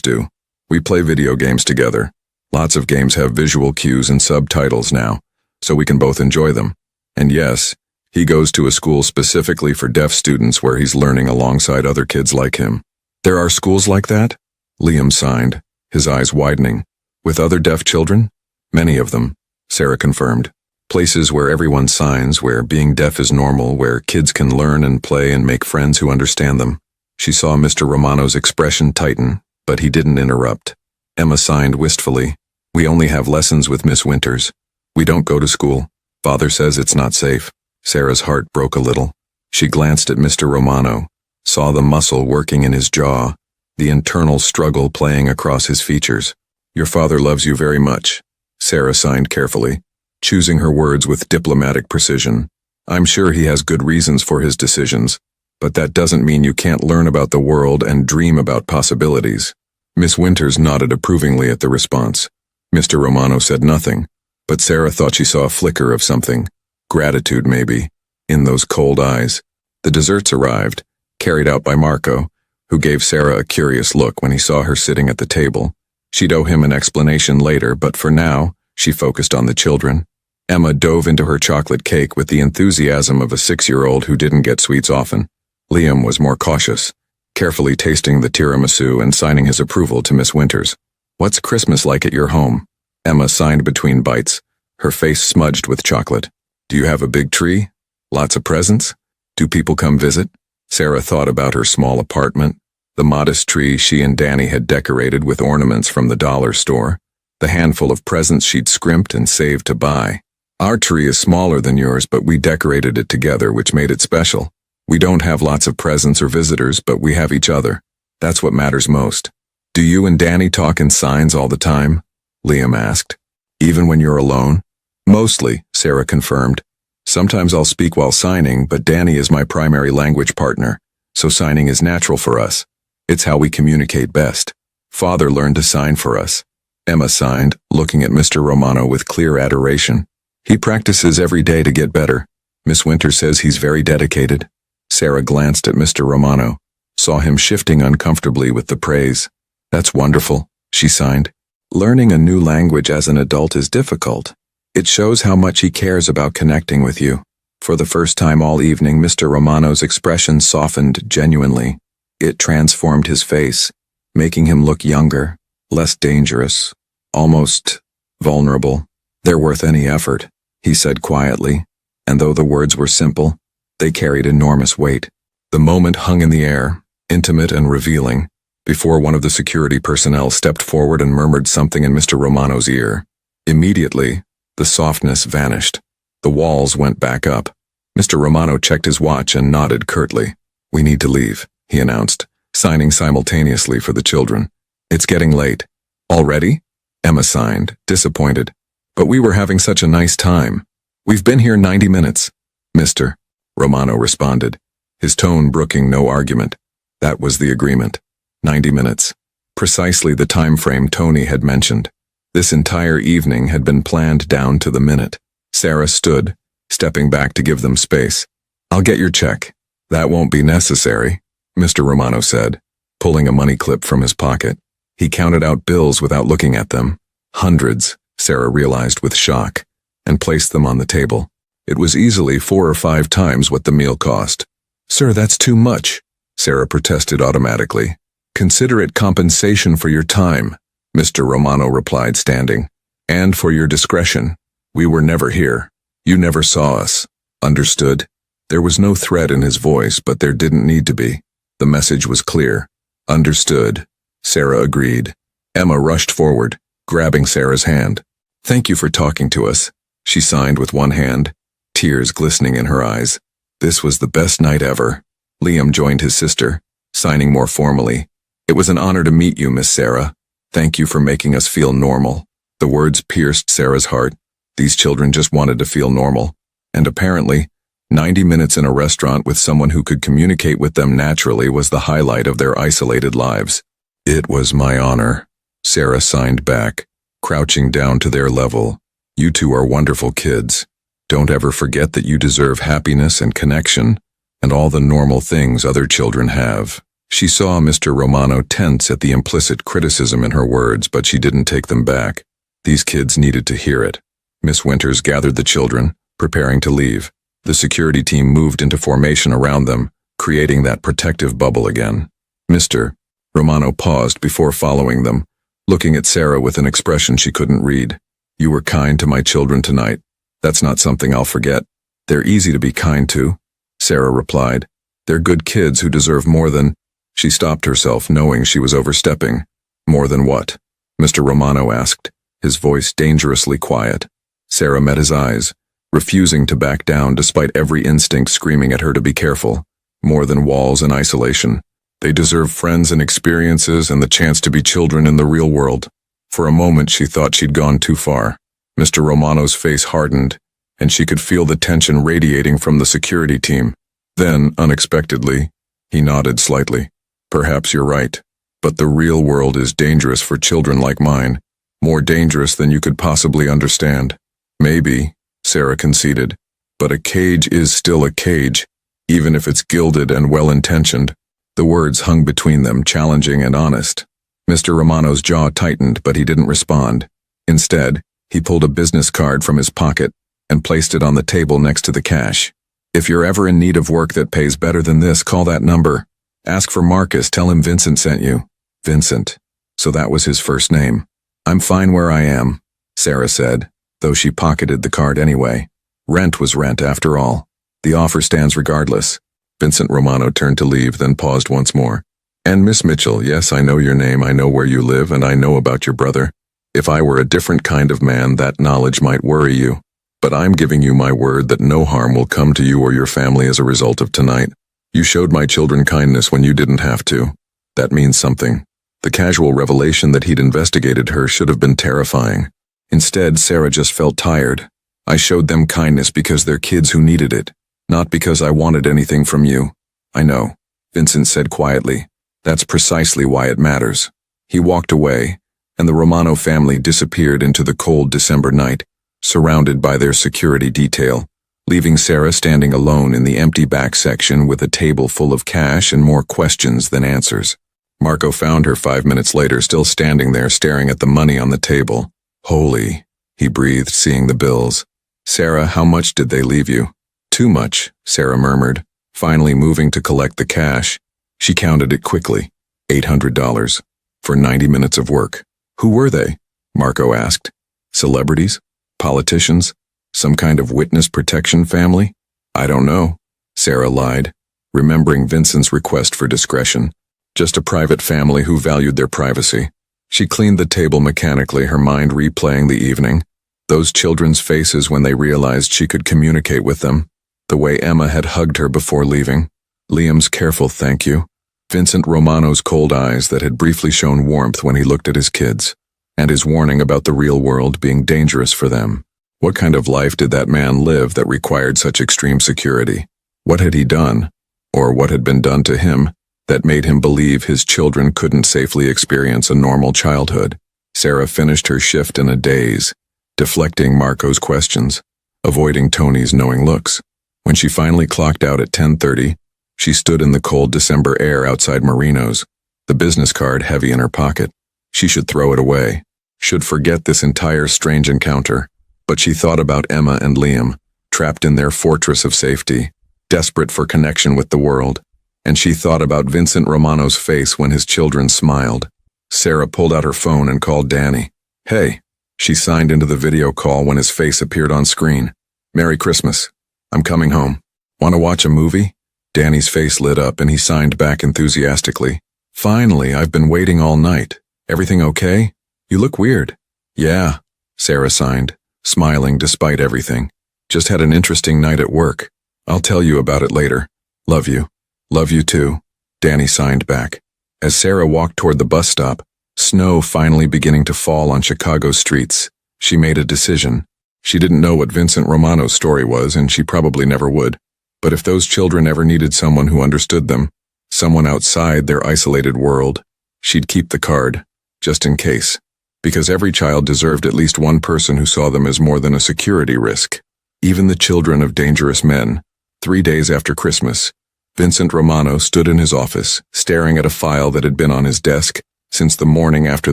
Speaker 1: do. We play video games together. Lots of games have visual cues and subtitles now, so we can both enjoy them. And yes, he goes to a school specifically for deaf students where he's learning alongside other kids like him." "There are schools like that?" Liam signed, his eyes widening. "With other deaf children?" "Many of them," Sarah confirmed. "Places where everyone signs, where being deaf is normal, where kids can learn and play and make friends who understand them." She saw Mr. Romano's expression tighten, but he didn't interrupt. Emma signed wistfully. "We only have lessons with Miss Winters. We don't go to school. Father says it's not safe." Sarah's heart broke a little. She glanced at Mr. Romano, saw the muscle working in his jaw, the internal struggle playing across his features. "Your father loves you very much," Sarah signed carefully, choosing her words with diplomatic precision. "I'm sure he has good reasons for his decisions, but that doesn't mean you can't learn about the world and dream about possibilities." Miss Winters nodded approvingly at the response. Mr. Romano said nothing, but Sarah thought she saw a flicker of something, gratitude maybe, in those cold eyes. The desserts arrived, carried out by Marco, who gave Sarah a curious look when he saw her sitting at the table. She'd owe him an explanation later, but for now, she focused on the children. Emma dove into her chocolate cake with the enthusiasm of a 6-year-old who didn't get sweets often. Liam was more cautious, carefully tasting the tiramisu and signing his approval to Miss Winters. "What's Christmas like at your home?" Emma signed between bites, her face smudged with chocolate. "Do you have a big tree? Lots of presents? Do people come visit?" Sarah thought about her small apartment, the modest tree she and Danny had decorated with ornaments from the dollar store, the handful of presents she'd scrimped and saved to buy. "Our tree is smaller than yours, but we decorated it together, which made it special. We don't have lots of presents or visitors, but we have each other. That's what matters most." "Do you and Danny talk in signs all the time?" Liam asked. "Even when you're alone?" "Mostly," Sarah confirmed. "Sometimes I'll speak while signing, but Danny is my primary language partner, so signing is natural for us. It's how we communicate best. Father learned to sign for us." Emma signed, looking at Mr. Romano with clear adoration. "He practices every day to get better. Miss Winter says he's very dedicated." Sarah glanced at Mr. Romano, saw him shifting uncomfortably with the praise. "That's wonderful," she signed. "Learning a new language as an adult is difficult. It shows how much he cares about connecting with you." For the first time all evening, Mr. Romano's expression softened genuinely. It transformed his face, making him look younger, less dangerous, almost vulnerable. "They're worth any effort," he said quietly, and though the words were simple, they carried enormous weight. The moment hung in the air, intimate and revealing, before one of the security personnel stepped forward and murmured something in Mr. Romano's ear. Immediately, the softness vanished. The walls went back up. Mr. Romano checked his watch and nodded curtly. "We need to leave," he announced, signing simultaneously for the children. "It's getting late." "Already?" Emma signed, disappointed. "But we were having such a nice time. We've been here 90 minutes. Mr. Romano responded, his tone brooking no argument. That was the agreement. 90 minutes. Precisely the time frame Tony had mentioned. This entire evening had been planned down to the minute. Sarah stood, stepping back to give them space. "I'll get your check." "That won't be necessary," Mr. Romano said, pulling a money clip from his pocket. He counted out bills without looking at them. Hundreds, Sarah realized with shock, and placed them on the table. It was easily 4 or 5 times what the meal cost. Sir, that's too much, Sarah protested automatically. Consider it compensation for your time, Mr. Romano replied, standing. And for your discretion. We were never here. You never saw us. Understood? There was no threat in his voice, but there didn't need to be. The message was clear. Understood. Sarah agreed. Emma rushed forward, grabbing Sarah's hand. Thank you for talking to us, she signed with one hand, tears glistening in her eyes. This was the best night ever. Liam joined his sister, signing more formally. It was an honor to meet you, Miss Sarah. Thank you for making us feel normal. The words pierced Sarah's heart. These children just wanted to feel normal. And apparently, 90 minutes in a restaurant with someone who could communicate with them naturally was the highlight of their isolated lives. It was my honor, Sarah signed back, crouching down to their level. You two are wonderful kids. Don't ever forget that you deserve happiness and connection, and all the normal things other children have. She saw Mr. Romano tense at the implicit criticism in her words, but she didn't take them back. These kids needed to hear it. Miss Winters gathered the children, preparing to leave. The security team moved into formation around them, creating that protective bubble again. Mr. Romano paused before following them, looking at Sarah with an expression she couldn't read. You were kind to my children tonight. That's not something I'll forget. They're easy to be kind to, Sarah replied. They're good kids who deserve more than... She stopped herself, knowing she was overstepping. More than what? Mr. Romano asked, his voice dangerously quiet. Sarah met his eyes, refusing to back down despite every instinct screaming at her to be careful. More than walls and isolation. They deserve friends and experiences and the chance to be children in the real world. For a moment she thought she'd gone too far. Mr. Romano's face hardened, and she could feel the tension radiating from the security team. Then, unexpectedly, he nodded slightly. Perhaps you're right, but the real world is dangerous for children like mine. More dangerous than you could possibly understand. Maybe, Sarah conceded, but a cage is still a cage, even if it's gilded and well-intentioned. The words hung between them, challenging and honest. Mr. Romano's jaw tightened, but he didn't respond. Instead, he pulled a business card from his pocket and placed it on the table next to the cash. If you're ever in need of work that pays better than this, call that number. Ask for Marcus, tell him Vincent sent you. Vincent. So that was his first name. I'm fine where I am, Sarah said, though she pocketed the card anyway. Rent was rent after all. The offer stands regardless. Vincent Romano turned to leave, then paused once more. And Miss Mitchell, yes, I know your name, I know where you live, and I know about your brother. If I were a different kind of man, that knowledge might worry you. But I'm giving you my word that no harm will come to you or your family as a result of tonight. You showed my children kindness when you didn't have to. That means something. The casual revelation that he'd investigated her should have been terrifying. Instead, Sarah just felt tired. I showed them kindness because they're kids who needed it, not because I wanted anything from you. I know, Vincent said quietly. That's precisely why it matters. He walked away, and the Romano family disappeared into the cold December night, surrounded by their security detail, leaving Sarah standing alone in the empty back section with a table full of cash and more questions than answers. Marco found her 5 minutes later, still standing there staring at the money on the table. Holy, he breathed, seeing the bills. Sarah, how much did they leave you? Too much, Sarah murmured, finally moving to collect the cash. She counted it quickly. $800. For 90 minutes of work. Who were they? Marco asked. Celebrities? Politicians? Some kind of witness protection family? I don't know, Sarah lied, remembering Vincent's request for discretion. Just a private family who valued their privacy. She cleaned the table mechanically, her mind replaying the evening. Those children's faces when they realized she could communicate with them. The way Emma had hugged her before leaving. Liam's careful thank you. Vincent Romano's cold eyes that had briefly shown warmth when he looked at his kids. And his warning about the real world being dangerous for them. What kind of life did that man live that required such extreme security? What had he done, or what had been done to him, that made him believe his children couldn't safely experience a normal childhood? Sarah finished her shift in a daze, deflecting Marco's questions, avoiding Tony's knowing looks. When she finally clocked out at 10:30, She stood in the cold December air outside Marino's, the business card heavy in her pocket. She should throw it away, should forget this entire strange encounter. But she thought about Emma and Liam, trapped in their fortress of safety, desperate for connection with the world. And she thought about Vincent Romano's face when his children smiled. Sarah pulled out her phone and called Danny. "Hey." She signed into the video call when his face appeared on screen. "Merry Christmas. I'm coming home. Want to watch a movie?" Danny's face lit up and he signed back enthusiastically. "Finally, I've been waiting all night. Everything okay? You look weird." "Yeah," Sarah signed, smiling despite everything. "Just had an interesting night at work. I'll tell you about it later. Love you." "Love you too," Danny signed back. As Sarah walked toward the bus stop, snow finally beginning to fall on Chicago's streets, she made a decision. She didn't know what Vincent Romano's story was, and she probably never would. But if those children ever needed someone who understood them, someone outside their isolated world, she'd keep the card, just in case. Because every child deserved at least one person who saw them as more than a security risk. Even the children of dangerous men. 3 days after Christmas, Vincent Romano stood in his office, staring at a file that had been on his desk since the morning after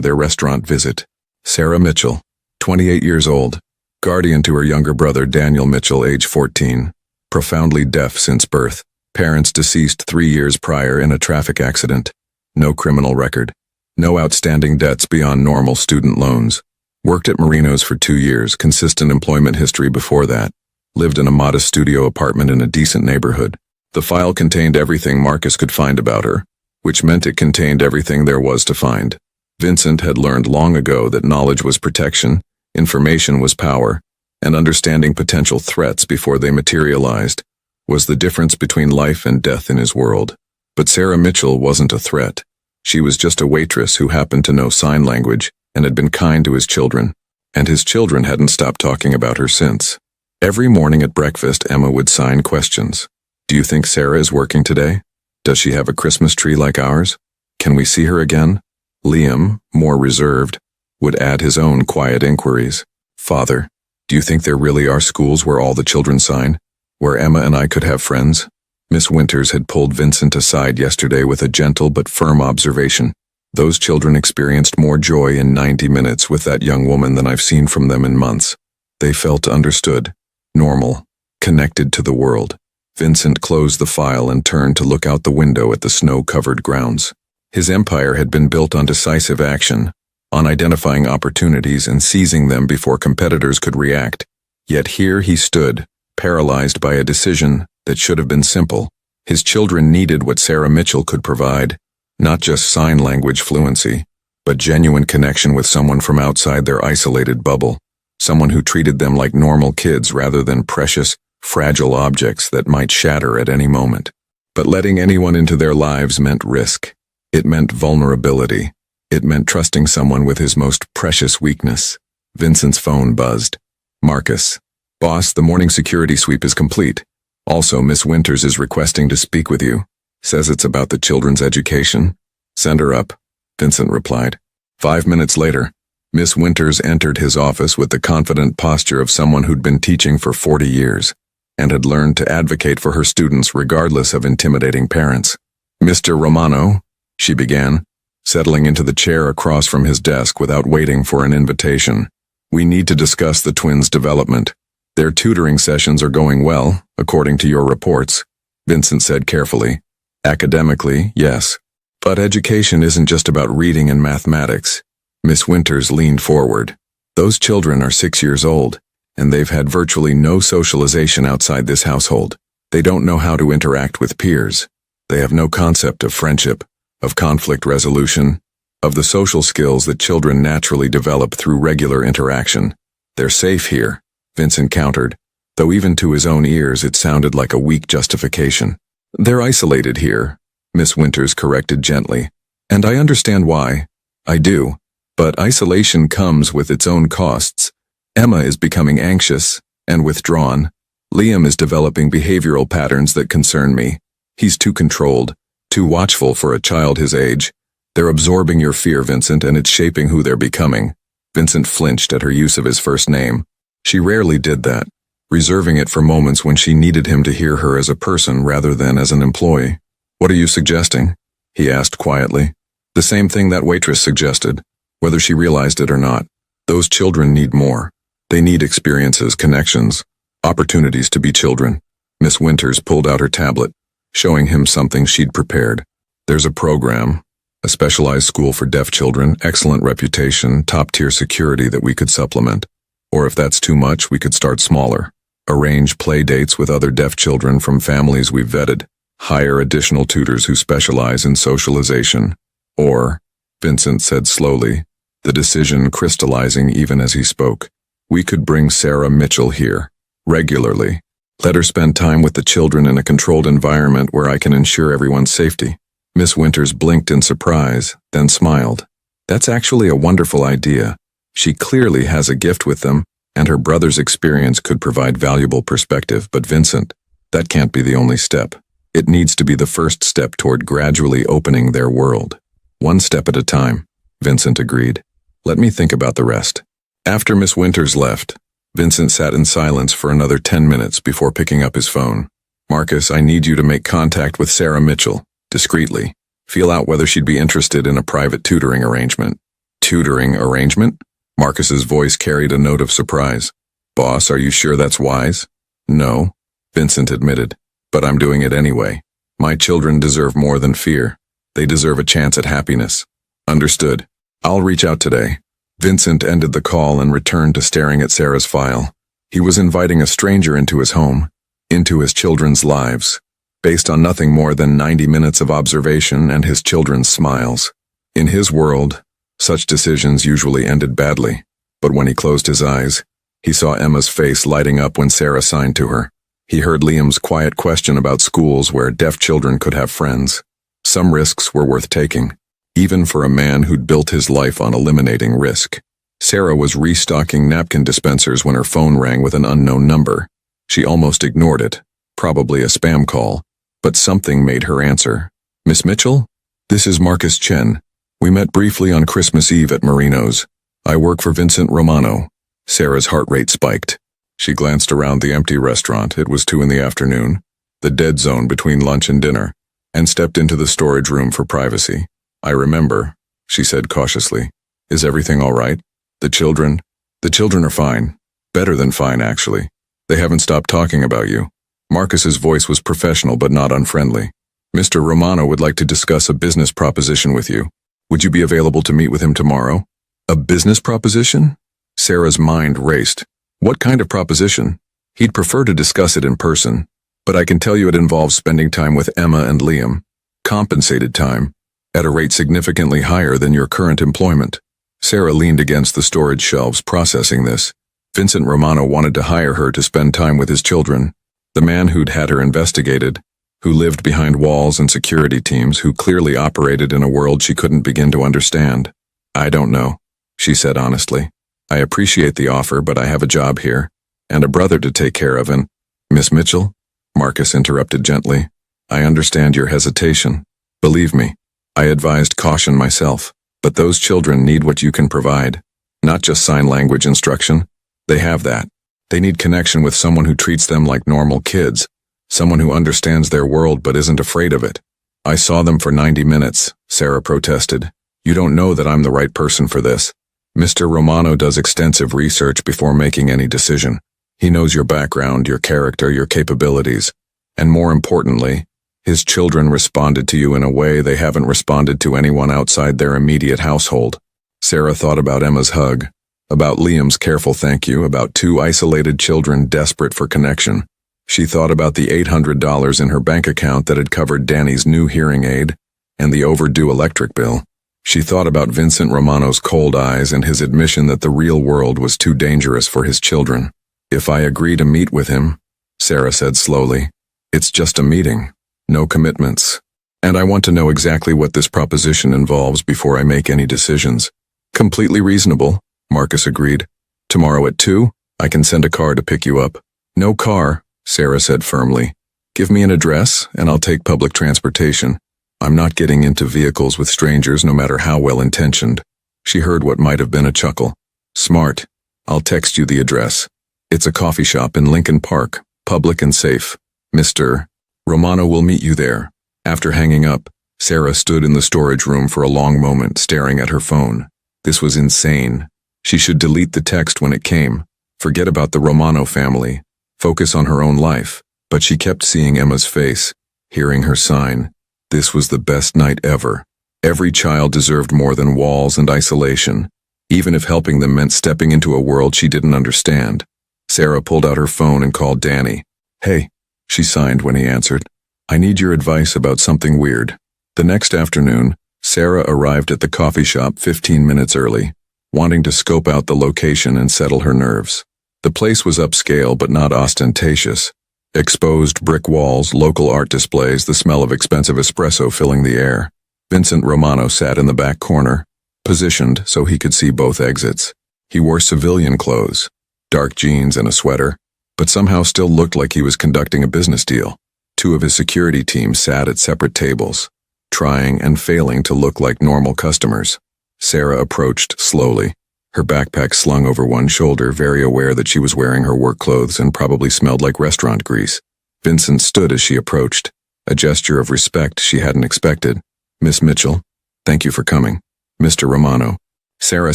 Speaker 1: their restaurant visit. Sarah Mitchell, 28 years old, guardian to her younger brother Daniel Mitchell, age 14, profoundly deaf since birth, parents deceased 3 years prior in a traffic accident, no criminal record, no outstanding debts beyond normal student loans, worked at Marino's for 2 years, consistent employment history before that, lived in a modest studio apartment in a decent neighborhood. The file contained everything Marcus could find about her, which meant it contained everything there was to find. Vincent had learned long ago that knowledge was protection, information was power, and understanding potential threats before they materialized was the difference between life and death in his world. But Sarah Mitchell wasn't a threat. She was just a waitress who happened to know sign language and had been kind to his children, and his children hadn't stopped talking about her since. Every morning at breakfast, Emma would sign questions. "Do you think Sarah is working today? Does she have a Christmas tree like ours? Can we see her again?" Liam, more reserved, would add his own quiet inquiries. "Father, do you think there really are schools where all the children sign? Where Emma and I could have friends?" Miss Winters had pulled Vincent aside yesterday with a gentle but firm observation. "Those children experienced more joy in 90 minutes with that young woman than I've seen from them in months. They felt understood, normal, connected to the world." Vincent closed the file and turned to look out the window at the snow-covered grounds. His empire had been built on decisive action, on identifying opportunities and seizing them before competitors could react. Yet here he stood, paralyzed by a decision that should have been simple. His children needed what Sarah Mitchell could provide, not just sign language fluency, but genuine connection with someone from outside their isolated bubble, someone who treated them like normal kids rather than precious, fragile objects that might shatter at any moment. But letting anyone into their lives meant risk. It meant vulnerability. It meant trusting someone with his most precious weakness. Vincent's phone buzzed. "Marcus. Boss, the morning security sweep is complete. Also, Miss Winters is requesting to speak with you. Says it's about the children's education." "Send her up," Vincent replied. 5 minutes later, Miss Winters entered his office with the confident posture of someone who'd been teaching for 40 years. And had learned to advocate for her students regardless of intimidating parents. "Mr. Romano," she began, settling into the chair across from his desk without waiting for an invitation. "We need to discuss the twins' development. Their tutoring sessions are going well, according to your reports," Vincent said carefully. "Academically, yes. But education isn't just about reading and mathematics." Miss Winters leaned forward. "Those children are 6 years old, and they've had virtually no socialization outside this household. They don't know how to interact with peers. They have no concept of friendship, of conflict resolution, of the social skills that children naturally develop through regular interaction. They're safe here," Vincent countered, though even to his own ears it sounded like a weak justification. "They're isolated here," Miss Winters corrected gently. "And I understand why. I do. But isolation comes with its own costs. Emma is becoming anxious and withdrawn. Liam is developing behavioral patterns that concern me. He's too controlled, too watchful for a child his age. They're absorbing your fear, Vincent, and it's shaping who they're becoming." Vincent flinched at her use of his first name. She rarely did that, reserving it for moments when she needed him to hear her as a person rather than as an employee. "What are you suggesting?" he asked quietly. The same thing that waitress suggested, whether she realized it or not. Those children need more. They need experiences, connections, opportunities to be children. Miss Winters pulled out her tablet, showing him something she'd prepared. "There's a program, a specialized school for deaf children, excellent reputation, top-tier security that we could supplement. Or if that's too much, we could start smaller. Arrange play dates with other deaf children from families we've vetted. Hire additional tutors who specialize in socialization. Or," Vincent said slowly, the decision crystallizing even as he spoke, "we could bring Sarah Mitchell here, regularly. Let her spend time with the children in a controlled environment where I can ensure everyone's safety." Miss Winters blinked in surprise, then smiled. "That's actually a wonderful idea. She clearly has a gift with them, and her brother's experience could provide valuable perspective. But Vincent, that can't be the only step. It needs to be the first step toward gradually opening their world." "One step at a time," Vincent agreed. "Let me think about the rest." After Miss Winters left, Vincent sat in silence for another 10 minutes before picking up his phone. "Marcus, I need you to make contact with Sarah Mitchell, discreetly. Feel out whether she'd be interested in a private tutoring arrangement." "Tutoring arrangement?" Marcus's voice carried a note of surprise. "Boss, are you sure that's wise?" "No," Vincent admitted, "but I'm doing it anyway. My children deserve more than fear. They deserve a chance at happiness." "Understood. I'll reach out today." Vincent ended the call and returned to staring at Sarah's file. He was inviting a stranger into his home, into his children's lives, based on nothing more than 90 minutes of observation and his children's smiles. In his world, such decisions usually ended badly, but when he closed his eyes, he saw Emma's face lighting up when Sarah signed to her. He heard Liam's quiet question about schools where deaf children could have friends. Some risks were worth taking, even for a man who'd built his life on eliminating risk. Sarah was restocking napkin dispensers when her phone rang with an unknown number. She almost ignored it, probably a spam call, but something made her answer. "Miss Mitchell? This is Marcus Chen. We met briefly on Christmas Eve at Marino's. I work for Vincent Romano." Sarah's heart rate spiked. She glanced around the empty restaurant. It was 2 in the afternoon, the dead zone between lunch and dinner, and stepped into the storage room for privacy. "I remember," she said cautiously. "Is everything all right? The children are fine. Better than fine, actually. They haven't stopped talking about you." Marcus's voice was professional but not unfriendly. "Mr. Romano would like to discuss a business proposition with you. Would you be available to meet with him tomorrow?" "A business proposition?" Sarah's mind raced. What kind of proposition? He'd prefer to discuss it in person, but I can tell you it involves spending time with Emma and Liam. Compensated time, at a rate significantly higher than your current employment. Sarah leaned against the storage shelves processing this. Vincent Romano wanted to hire her to spend time with his children. The man who'd had her investigated, who lived behind walls and security teams, who clearly operated in a world she couldn't begin to understand. "I don't know," she said honestly. "I appreciate the offer, but I have a job here, and a brother to take care of and—" "Miss Mitchell?" Marcus interrupted gently. "I understand your hesitation. Believe me, I advised caution myself, but those children need what you can provide. Not just sign language instruction. They have that. They need connection with someone who treats them like normal kids, someone who understands their world but isn't afraid of it." "I saw them for 90 minutes, Sarah protested. "You don't know that I'm the right person for this. Mr. Romano does extensive research before making any decision. He knows your background, your character, your capabilities, and more importantly, his children responded to you in a way they haven't responded to anyone outside their immediate household." Sarah thought about Emma's hug, about Liam's careful thank you, about 2 isolated children desperate for connection. She thought about the $800 in her bank account that had covered Danny's new hearing aid and the overdue electric bill. She thought about Vincent Romano's cold eyes and his admission that the real world was too dangerous for his children. "If I agree to meet with him," Sarah said slowly, "it's just a meeting, no commitments. And I want to know exactly what this proposition involves before I make any decisions." "Completely reasonable," Marcus agreed. "Tomorrow at 2, I can send a car to pick you up." "No car," Sarah said firmly. "Give me an address, and I'll take public transportation. I'm not getting into vehicles with strangers no matter how well-intentioned." She heard what might have been a chuckle. "Smart. I'll text you the address. It's a coffee shop in Lincoln Park, public and safe. Mr. Romano will meet you there. After hanging up, Sarah stood in the storage room for a long moment, staring at her phone. This was insane. She should delete the text when it came. Forget about the Romano family. Focus on her own life. But she kept seeing Emma's face, hearing her sign. This was the best night ever. Every child deserved more than walls and isolation, even if helping them meant stepping into a world she didn't understand. Sarah pulled out her phone and called Danny. "Hey," she signed when he answered. "I need your advice about something weird." The next afternoon, Sarah arrived at the coffee shop 15 minutes early, wanting to scope out the location and settle her nerves. The place was upscale but not ostentatious. Exposed brick walls, local art displays, the smell of expensive espresso filling the air. Vincent Romano sat in the back corner, positioned so he could see both exits. He wore civilian clothes, dark jeans and a sweater, but somehow still looked like he was conducting a business deal. Two of his security team sat at separate tables, trying and failing to look like normal customers. Sarah approached slowly, her backpack slung over one shoulder, very aware that she was wearing her work clothes and probably smelled like restaurant grease. Vincent stood as she approached, a gesture of respect she hadn't expected. "Miss Mitchell, thank you for coming." "Mr. Romano." Sarah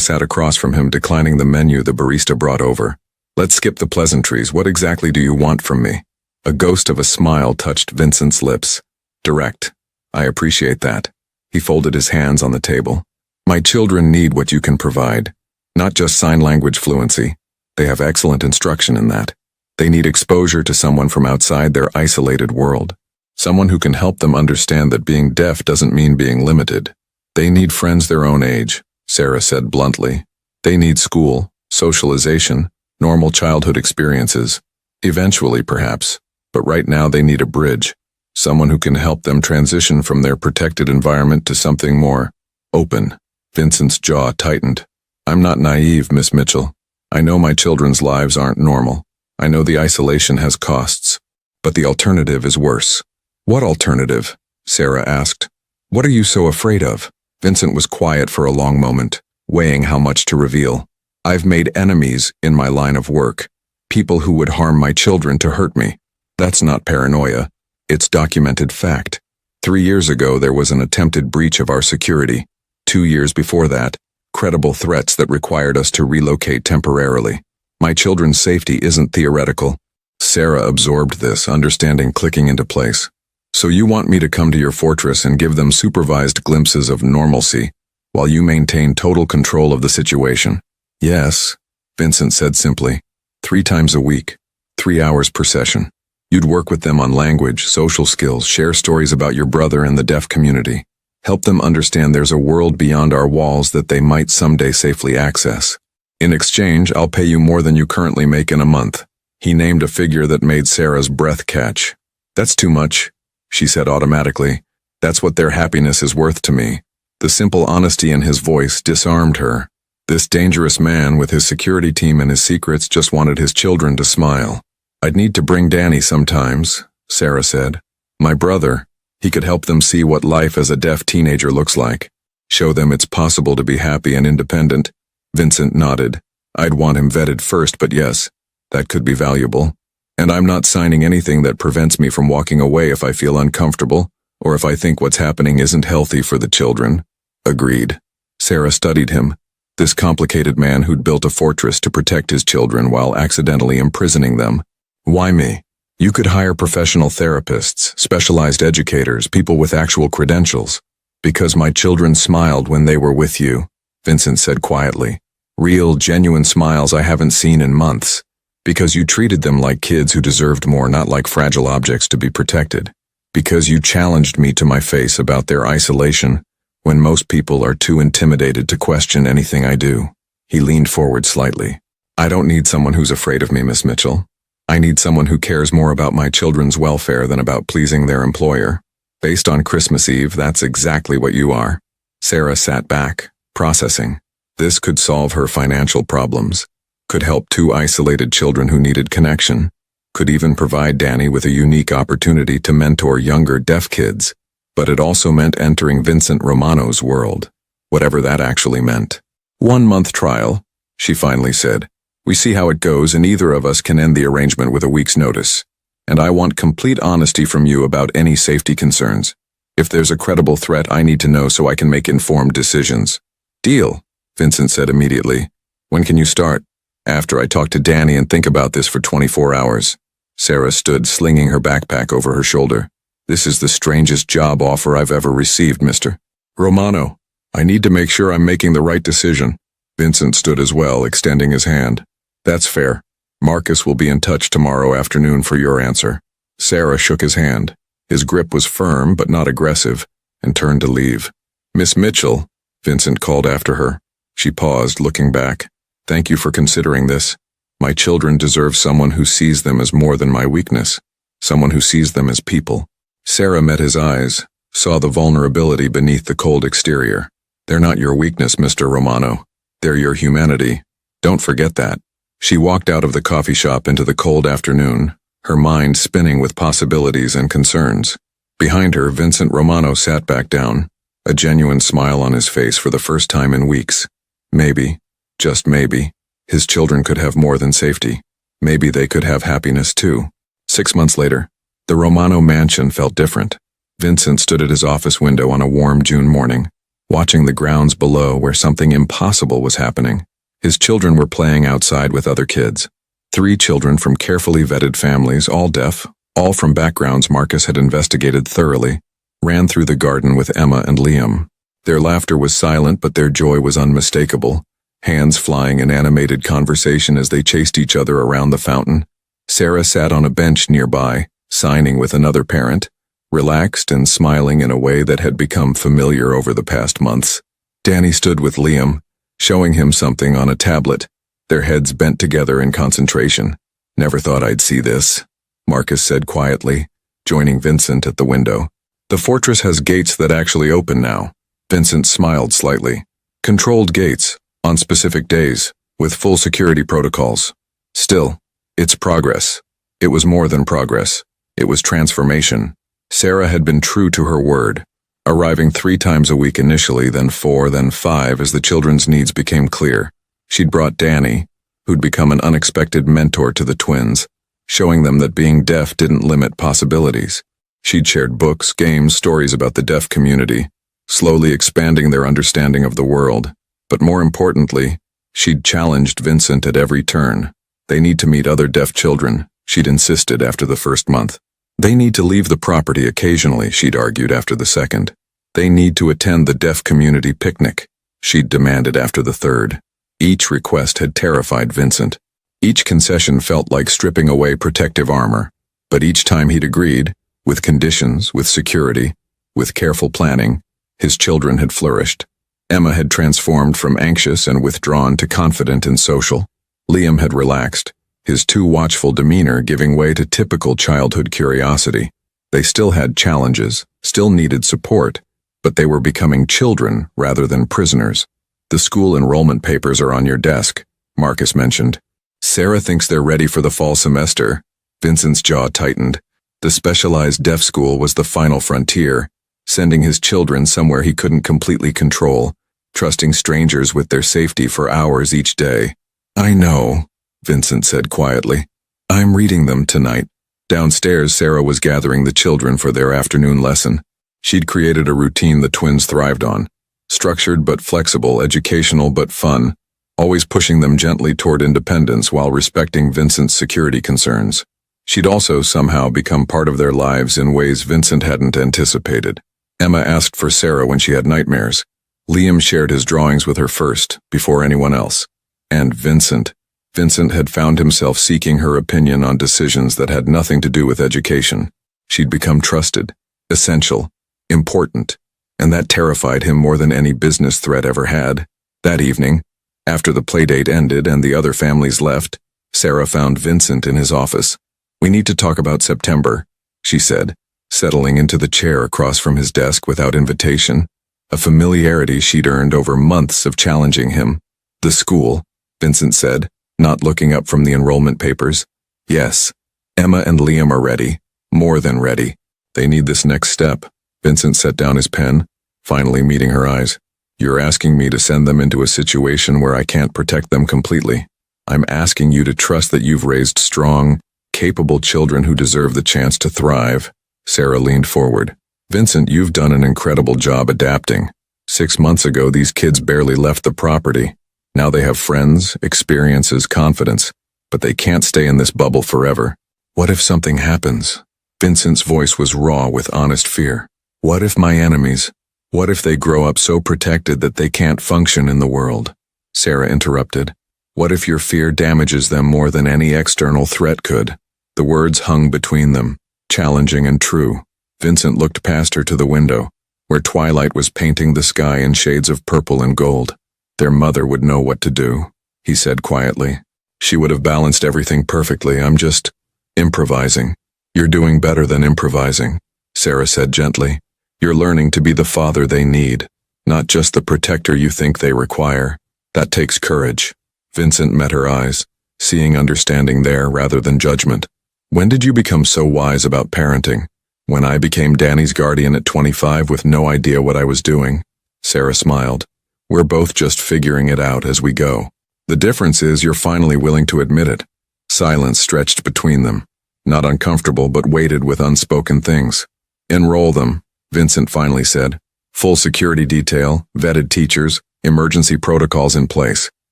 Speaker 1: sat across from him, declining the menu the barista brought over. "Let's skip the pleasantries. What exactly do you want from me?" A ghost of a smile touched Vincent's lips. "Direct. I appreciate that." He folded his hands on the table. "My children need what you can provide. Not just sign language fluency. They have excellent instruction in that. They need exposure to someone from outside their isolated world. Someone who can help them understand that being deaf doesn't mean being limited. They need friends their own age," Sarah said bluntly. "They need school, socialization, normal childhood experiences. Eventually, perhaps. But right now they need a bridge. Someone who can help them transition from their protected environment to something more open." Vincent's jaw tightened. "I'm not naive, Miss Mitchell. I know my children's lives aren't normal. I know the isolation has costs. But the alternative is worse." "What alternative?" Sarah asked. "What are you so afraid of?" Vincent was quiet for a long moment, weighing how much to reveal. "I've made enemies in my line of work. People who would harm my children to hurt me. That's not paranoia. It's documented fact. 3 years ago there was an attempted breach of our security. 2 years before that, credible threats that required us to relocate temporarily. My children's safety isn't theoretical." Sarah absorbed this, understanding clicking into place. "So you want me to come to your fortress and give them supervised glimpses of normalcy, while you maintain total control of the situation?" "Yes," Vincent said simply. 3 times a week, 3 hours per session. You'd work with them on language, social skills, share stories about your brother and the deaf community. Help them understand there's a world beyond our walls that they might someday safely access. In exchange, I'll pay you more than you currently make in a month." He named a figure that made Sarah's breath catch. "That's too much," she said automatically. "That's what their happiness is worth to me." The simple honesty in his voice disarmed her. This dangerous man with his security team and his secrets just wanted his children to smile. "I'd need to bring Danny sometimes," Sarah said. "My brother. He could help them see what life as a deaf teenager looks like. Show them it's possible to be happy and independent." Vincent nodded. "I'd want him vetted first, but yes, that could be valuable. And I'm not signing anything that prevents me from walking away if I feel uncomfortable, or if I think what's happening isn't healthy for the children." "Agreed." Sarah studied him, this complicated man who'd built a fortress to protect his children while accidentally imprisoning them. "Why me? You could hire professional therapists, specialized educators, people with actual credentials." "Because my children smiled when they were with you," Vincent said quietly. "Real, genuine smiles I haven't seen in months. Because you treated them like kids who deserved more, not like fragile objects to be protected. Because you challenged me to my face about their isolation, when most people are too intimidated to question anything I do." He leaned forward slightly. "I don't need someone who's afraid of me, Miss Mitchell. I need someone who cares more about my children's welfare than about pleasing their employer. Based on Christmas Eve, that's exactly what you are." Sarah sat back, processing. This could solve her financial problems, could help 2 isolated children who needed connection, could even provide Danny with a unique opportunity to mentor younger deaf kids. But it also meant entering Vincent Romano's world, whatever that actually meant. "1-month trial," she finally said. We see how it goes, and either of us can end the arrangement with a week's notice. And I want complete honesty from you about any safety concerns. If there's a credible threat, I need to know so I can make informed decisions. Deal, Vincent said immediately. When can you start? After I talk to Danny and think about this for 24 hours. Sarah stood, slinging her backpack over her shoulder. This is the strangest job offer I've ever received, Mr. Romano. I need to make sure I'm making the right decision. Vincent stood as well, extending his hand. That's fair. Marcus will be in touch tomorrow afternoon for your answer. Sarah shook his hand. His grip was firm but not aggressive, and turned to leave. Miss Mitchell, Vincent called after her. She paused, looking back. Thank you for considering this. My children deserve someone who sees them as more than my weakness, someone who sees them as people. Sarah met his eyes, saw the vulnerability beneath the cold exterior. They're not your weakness, Mr. Romano. They're your humanity. Don't forget that. She walked out of the coffee shop into the cold afternoon, her mind spinning with possibilities and concerns. Behind her, Vincent Romano sat back down, a genuine smile on his face for the first time in weeks. Maybe, just maybe, his children could have more than safety. Maybe they could have happiness too. 6 months later, the Romano mansion felt different. Vincent stood at his office window on a warm June morning, watching the grounds below where something impossible was happening. His children were playing outside with other kids. 3 children from carefully vetted families, all deaf, all from backgrounds Marcus had investigated thoroughly, ran through the garden with Emma and Liam. Their laughter was silent, but their joy was unmistakable, hands flying in animated conversation as they chased each other around the fountain. Sarah sat on a bench nearby, signing with another parent, relaxed and smiling in a way that had become familiar over the past months. Danny stood with Liam, showing him something on a tablet, their heads bent together in concentration. Never thought I'd see this, Marcus said quietly, joining Vincent at the window. The fortress has gates that actually open now. Vincent smiled slightly. Controlled gates, on specific days, with full security protocols. Still, it's progress. It was more than progress. It was transformation. Sarah had been true to her word, arriving 3 times a week initially, then 4, then 5 as the children's needs became clear. She'd brought Danny, who'd become an unexpected mentor to the twins, showing them that being deaf didn't limit possibilities. She'd shared books, games, stories about the deaf community, slowly expanding their understanding of the world. But more importantly, she'd challenged Vincent at every turn. They need to meet other deaf children, she'd insisted after the first month. They need to leave the property occasionally, she'd argued after the second. They need to attend the deaf community picnic, she'd demanded after the third. Each request had terrified Vincent. Each concession felt like stripping away protective armor. But each time he'd agreed, with conditions, with security, with careful planning, his children had flourished. Emma had transformed from anxious and withdrawn to confident and social. Liam had relaxed, his too watchful demeanor giving way to typical childhood curiosity. They still had challenges, still needed support, but they were becoming children rather than prisoners. The school enrollment papers are on your desk, Marcus mentioned. Sarah thinks they're ready for the fall semester. Vincent's jaw tightened. The specialized deaf school was the final frontier, sending his children somewhere he couldn't completely control, trusting strangers with their safety for hours each day. I know, Vincent said quietly. I'm reading them tonight. Downstairs, Sarah was gathering the children for their afternoon lesson. She'd created a routine the twins thrived on. Structured but flexible, educational but fun, always pushing them gently toward independence while respecting Vincent's security concerns. She'd also somehow become part of their lives in ways Vincent hadn't anticipated. Emma asked for Sarah when she had nightmares. Liam shared his drawings with her first, before anyone else. And Vincent had found himself seeking her opinion on decisions that had nothing to do with education. She'd become trusted, essential, important, and that terrified him more than any business threat ever had. That evening, after the playdate ended and the other families left, Sarah found Vincent in his office. We need to talk about September, she said, settling into the chair across from his desk without invitation, a familiarity she'd earned over months of challenging him. The school, Vincent said, not looking up from the enrollment papers. Yes, Emma and Liam are ready, more than ready. They need this next step. Vincent set down his pen, finally meeting her eyes. You're asking me to send them into a situation where I can't protect them completely. I'm asking you to trust that you've raised strong, capable children who deserve the chance to thrive." Sarah leaned forward. "Vincent, you've done an incredible job adapting. 6 months ago, these kids barely left the property. Now they have friends, experiences, confidence, but they can't stay in this bubble forever. What if something happens?" Vincent's voice was raw with honest fear. "What if my enemies? What if they grow up so protected that they can't function in the world?" Sarah interrupted. "What if your fear damages them more than any external threat could?" The words hung between them, challenging and true. Vincent looked past her to the window, where twilight was painting the sky in shades of purple and gold. "Their mother would know what to do," he said quietly. "She would have balanced everything perfectly. I'm just improvising." "You're doing better than improvising," Sarah said gently. "You're learning to be the father they need, not just the protector you think they require. That takes courage." Vincent met her eyes, seeing understanding there rather than judgment. "When did you become so wise about parenting?" "When I became Danny's guardian at 25 with no idea what I was doing." Sarah smiled. "We're both just figuring it out as we go. The difference is you're finally willing to admit it." Silence stretched between them, not uncomfortable but weighted with unspoken things. "Enroll them," Vincent finally said. "Full security detail, vetted teachers, emergency protocols in place.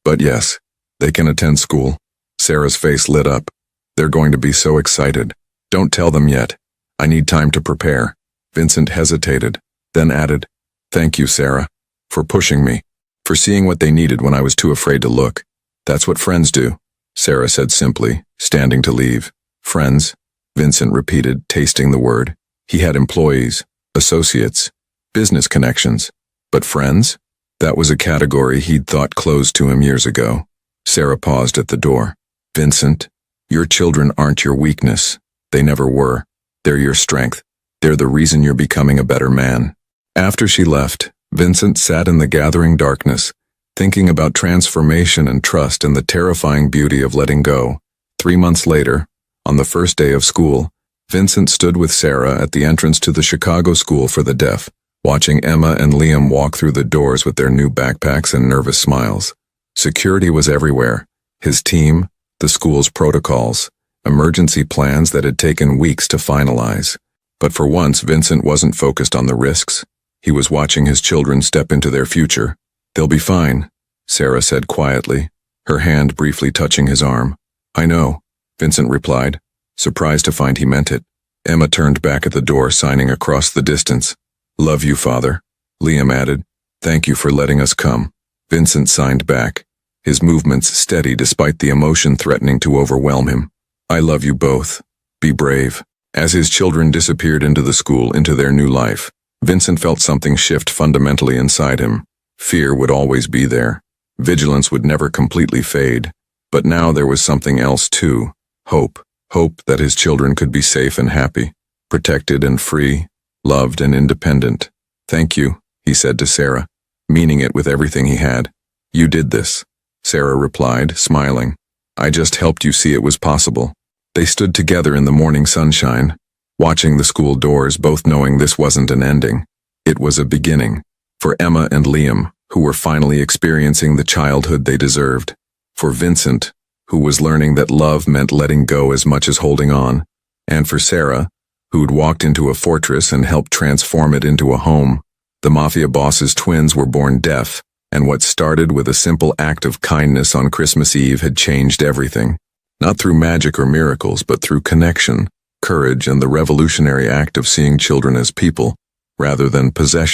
Speaker 1: But yes, they can attend school." Sarah's face lit up. "They're going to be so excited. Don't tell them yet. I need time to prepare." Vincent hesitated, then added, "Thank you, Sarah, for pushing me, for seeing what they needed when I was too afraid to look. That's what friends do," Sarah said simply, standing to leave. "Friends," Vincent repeated, tasting the word. He had employees, associates, business connections. But friends? That was a category he'd thought closed to him years ago. Sarah paused at the door. "Vincent, your children aren't your weakness. They never were. They're your strength. They're the reason you're becoming a better man." After she left, Vincent sat in the gathering darkness, thinking about transformation and trust and the terrifying beauty of letting go. 3 months later, on the first day of school, Vincent stood with Sarah at the entrance to the Chicago School for the Deaf, watching Emma and Liam walk through the doors with their new backpacks and nervous smiles. Security was everywhere. His team, the school's protocols, emergency plans that had taken weeks to finalize. But for once, Vincent wasn't focused on the risks. He was watching his children step into their future. "They'll be fine," Sarah said quietly, her hand briefly touching his arm. "I know," Vincent replied, surprised to find he meant it. Emma turned back at the door, signing across the distance. "Love you, Father," Liam added. "Thank you for letting us come." Vincent signed back, his movements steady despite the emotion threatening to overwhelm him. "I love you both. Be brave." As his children disappeared into the school, into their new life, Vincent felt something shift fundamentally inside him. Fear would always be there. Vigilance would never completely fade. But now there was something else too. Hope. Hope that his children could be safe and happy, protected and free, loved and independent. "Thank you," he said to Sarah, meaning it with everything he had. "You did this," Sarah replied, smiling. "I just helped you see it was possible." They stood together in the morning sunshine, watching the school doors, both knowing this wasn't an ending. It was a beginning. For Emma and Liam, who were finally experiencing the childhood they deserved. For Vincent, who was learning that love meant letting go as much as holding on. And for Sarah, who'd walked into a fortress and helped transform it into a home. The Mafia boss's twins were born deaf, and what started with a simple act of kindness on Christmas Eve had changed everything. Not through magic or miracles, but through connection, courage, and the revolutionary act of seeing children as people, rather than possessions.